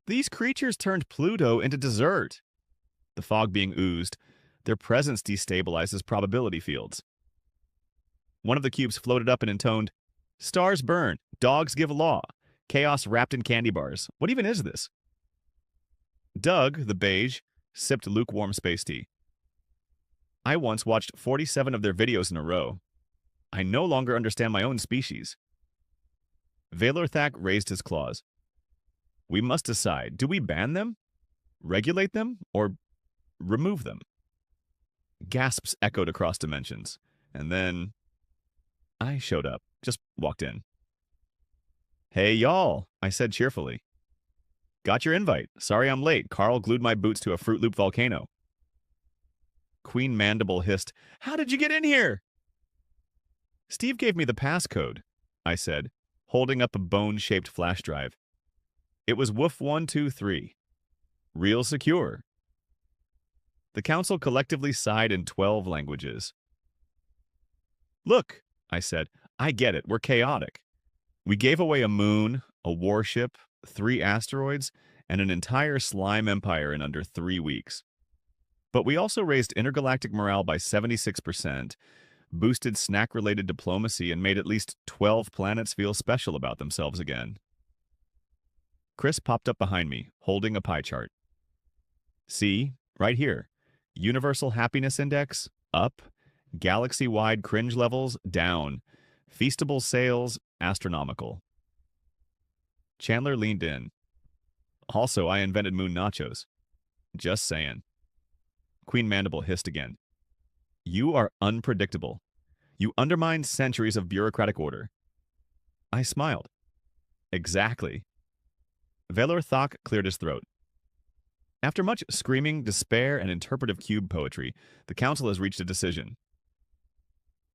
These creatures turned Pluto into dessert. The fog being oozed, their presence destabilizes probability fields. One of the cubes floated up and intoned, Stars burn, dogs give law, chaos wrapped in candy bars. What even is this? Doug, the Beige, sipped lukewarm space tea. I once watched 47 of their videos in a row. I no longer understand my own species. Valorthak raised his claws. We must decide, do we ban them, regulate them, or remove them? Gasps echoed across dimensions, and then I showed up, just walked in. Hey, y'all, I said cheerfully. Got your invite. Sorry I'm late. Carl glued my boots to a Fruit Loop volcano. Queen Mandible hissed, How did you get in here? Steve gave me the passcode, I said, holding up a bone-shaped flash drive. It was Woof123. Real secure. The council collectively sighed in 12 languages. Look, I said, I get it. We're chaotic. We gave away a moon, a warship, 3 asteroids, and an entire slime empire in under 3 weeks. But we also raised intergalactic morale by 76%, boosted snack-related diplomacy, and made at least 12 planets feel special about themselves again. Chris popped up behind me, holding a pie chart. See, right here. Universal Happiness Index, up. Galaxy-wide cringe levels, down. Feastable sales, astronomical. Chandler leaned in. Also, I invented moon nachos. Just saying. Queen Mandible hissed again. You are unpredictable. You undermine centuries of bureaucratic order. I smiled. Exactly. Velor Thok cleared his throat. After much screaming, despair, and interpretive cube poetry, the council has reached a decision.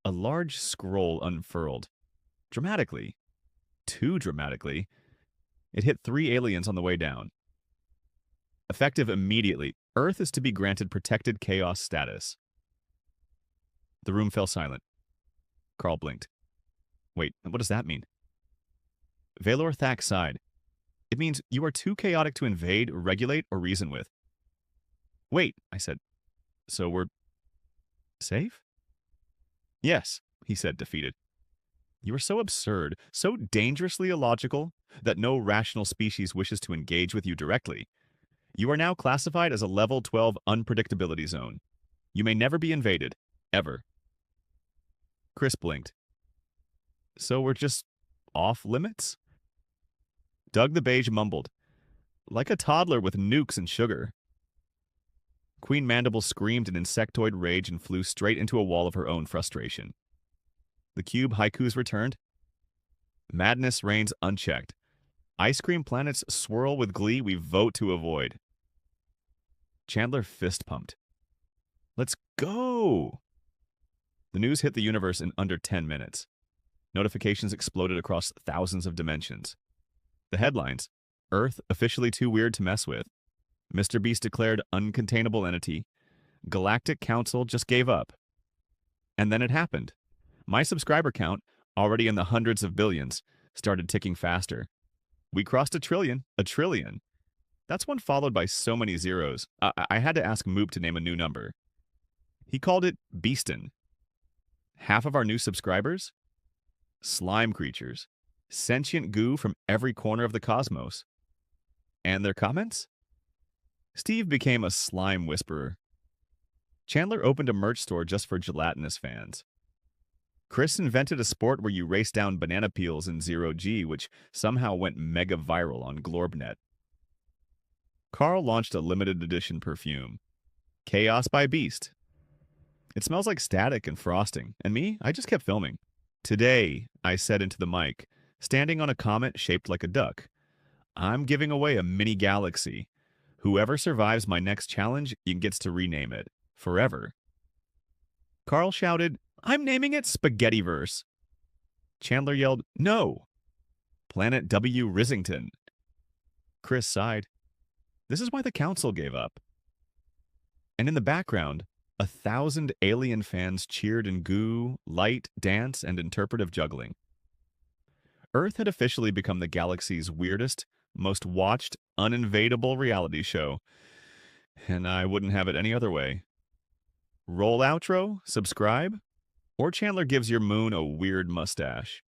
A large scroll unfurled. Dramatically. Too dramatically. It hit 3 aliens on the way down. Effective immediately, Earth is to be granted protected chaos status. The room fell silent. Carl blinked. Wait, what does that mean? Valor Thak sighed. It means you are too chaotic to invade, regulate, or reason with. Wait, I said. So we're safe? Yes, he said, defeated. You are so absurd, so dangerously illogical, that no rational species wishes to engage with you directly. You are now classified as a level 12 unpredictability zone. You may never be invaded, ever. Chris blinked. So we're just off limits? Doug the Beige mumbled. Like a toddler with nukes and sugar. Queen Mandible screamed in insectoid rage and flew straight into a wall of her own frustration. The cube haikus returned. Madness reigns unchecked. Ice cream planets swirl with glee we vote to avoid. Chandler fist pumped. Let's go! The news hit the universe in under 10 minutes. Notifications exploded across thousands of dimensions. The headlines, Earth officially too weird to mess with. Mr. Beast declared uncontainable entity. Galactic Council just gave up. And then it happened. My subscriber count, already in the hundreds of billions, started ticking faster. We crossed a trillion. That's one followed by so many zeros. I had to ask Moop to name a new number. He called it Beastin'. Half of our new subscribers? Slime creatures. Sentient goo from every corner of the cosmos. And their comments? Steve became a slime whisperer. Chandler opened a merch store just for gelatinous fans. Chris invented a sport where you race down banana peels in zero G, which somehow went mega viral on Glorbnet. Carl launched a limited edition perfume, Chaos by Beast. It smells like static and frosting, and me, I just kept filming. Today, I said into the mic, standing on a comet shaped like a duck, I'm giving away a mini galaxy. Whoever survives my next challenge gets to rename it, forever. Carl shouted, I'm naming it Spaghettiverse. Chandler yelled, No! Planet W. Risington. Chris sighed. This is why the council gave up. And in the background, 1,000 alien fans cheered in goo, light, dance, and interpretive juggling. Earth had officially become the galaxy's weirdest, most watched, uninvadable reality show. And I wouldn't have it any other way. Roll outro, subscribe, or Chandler gives your moon a weird mustache.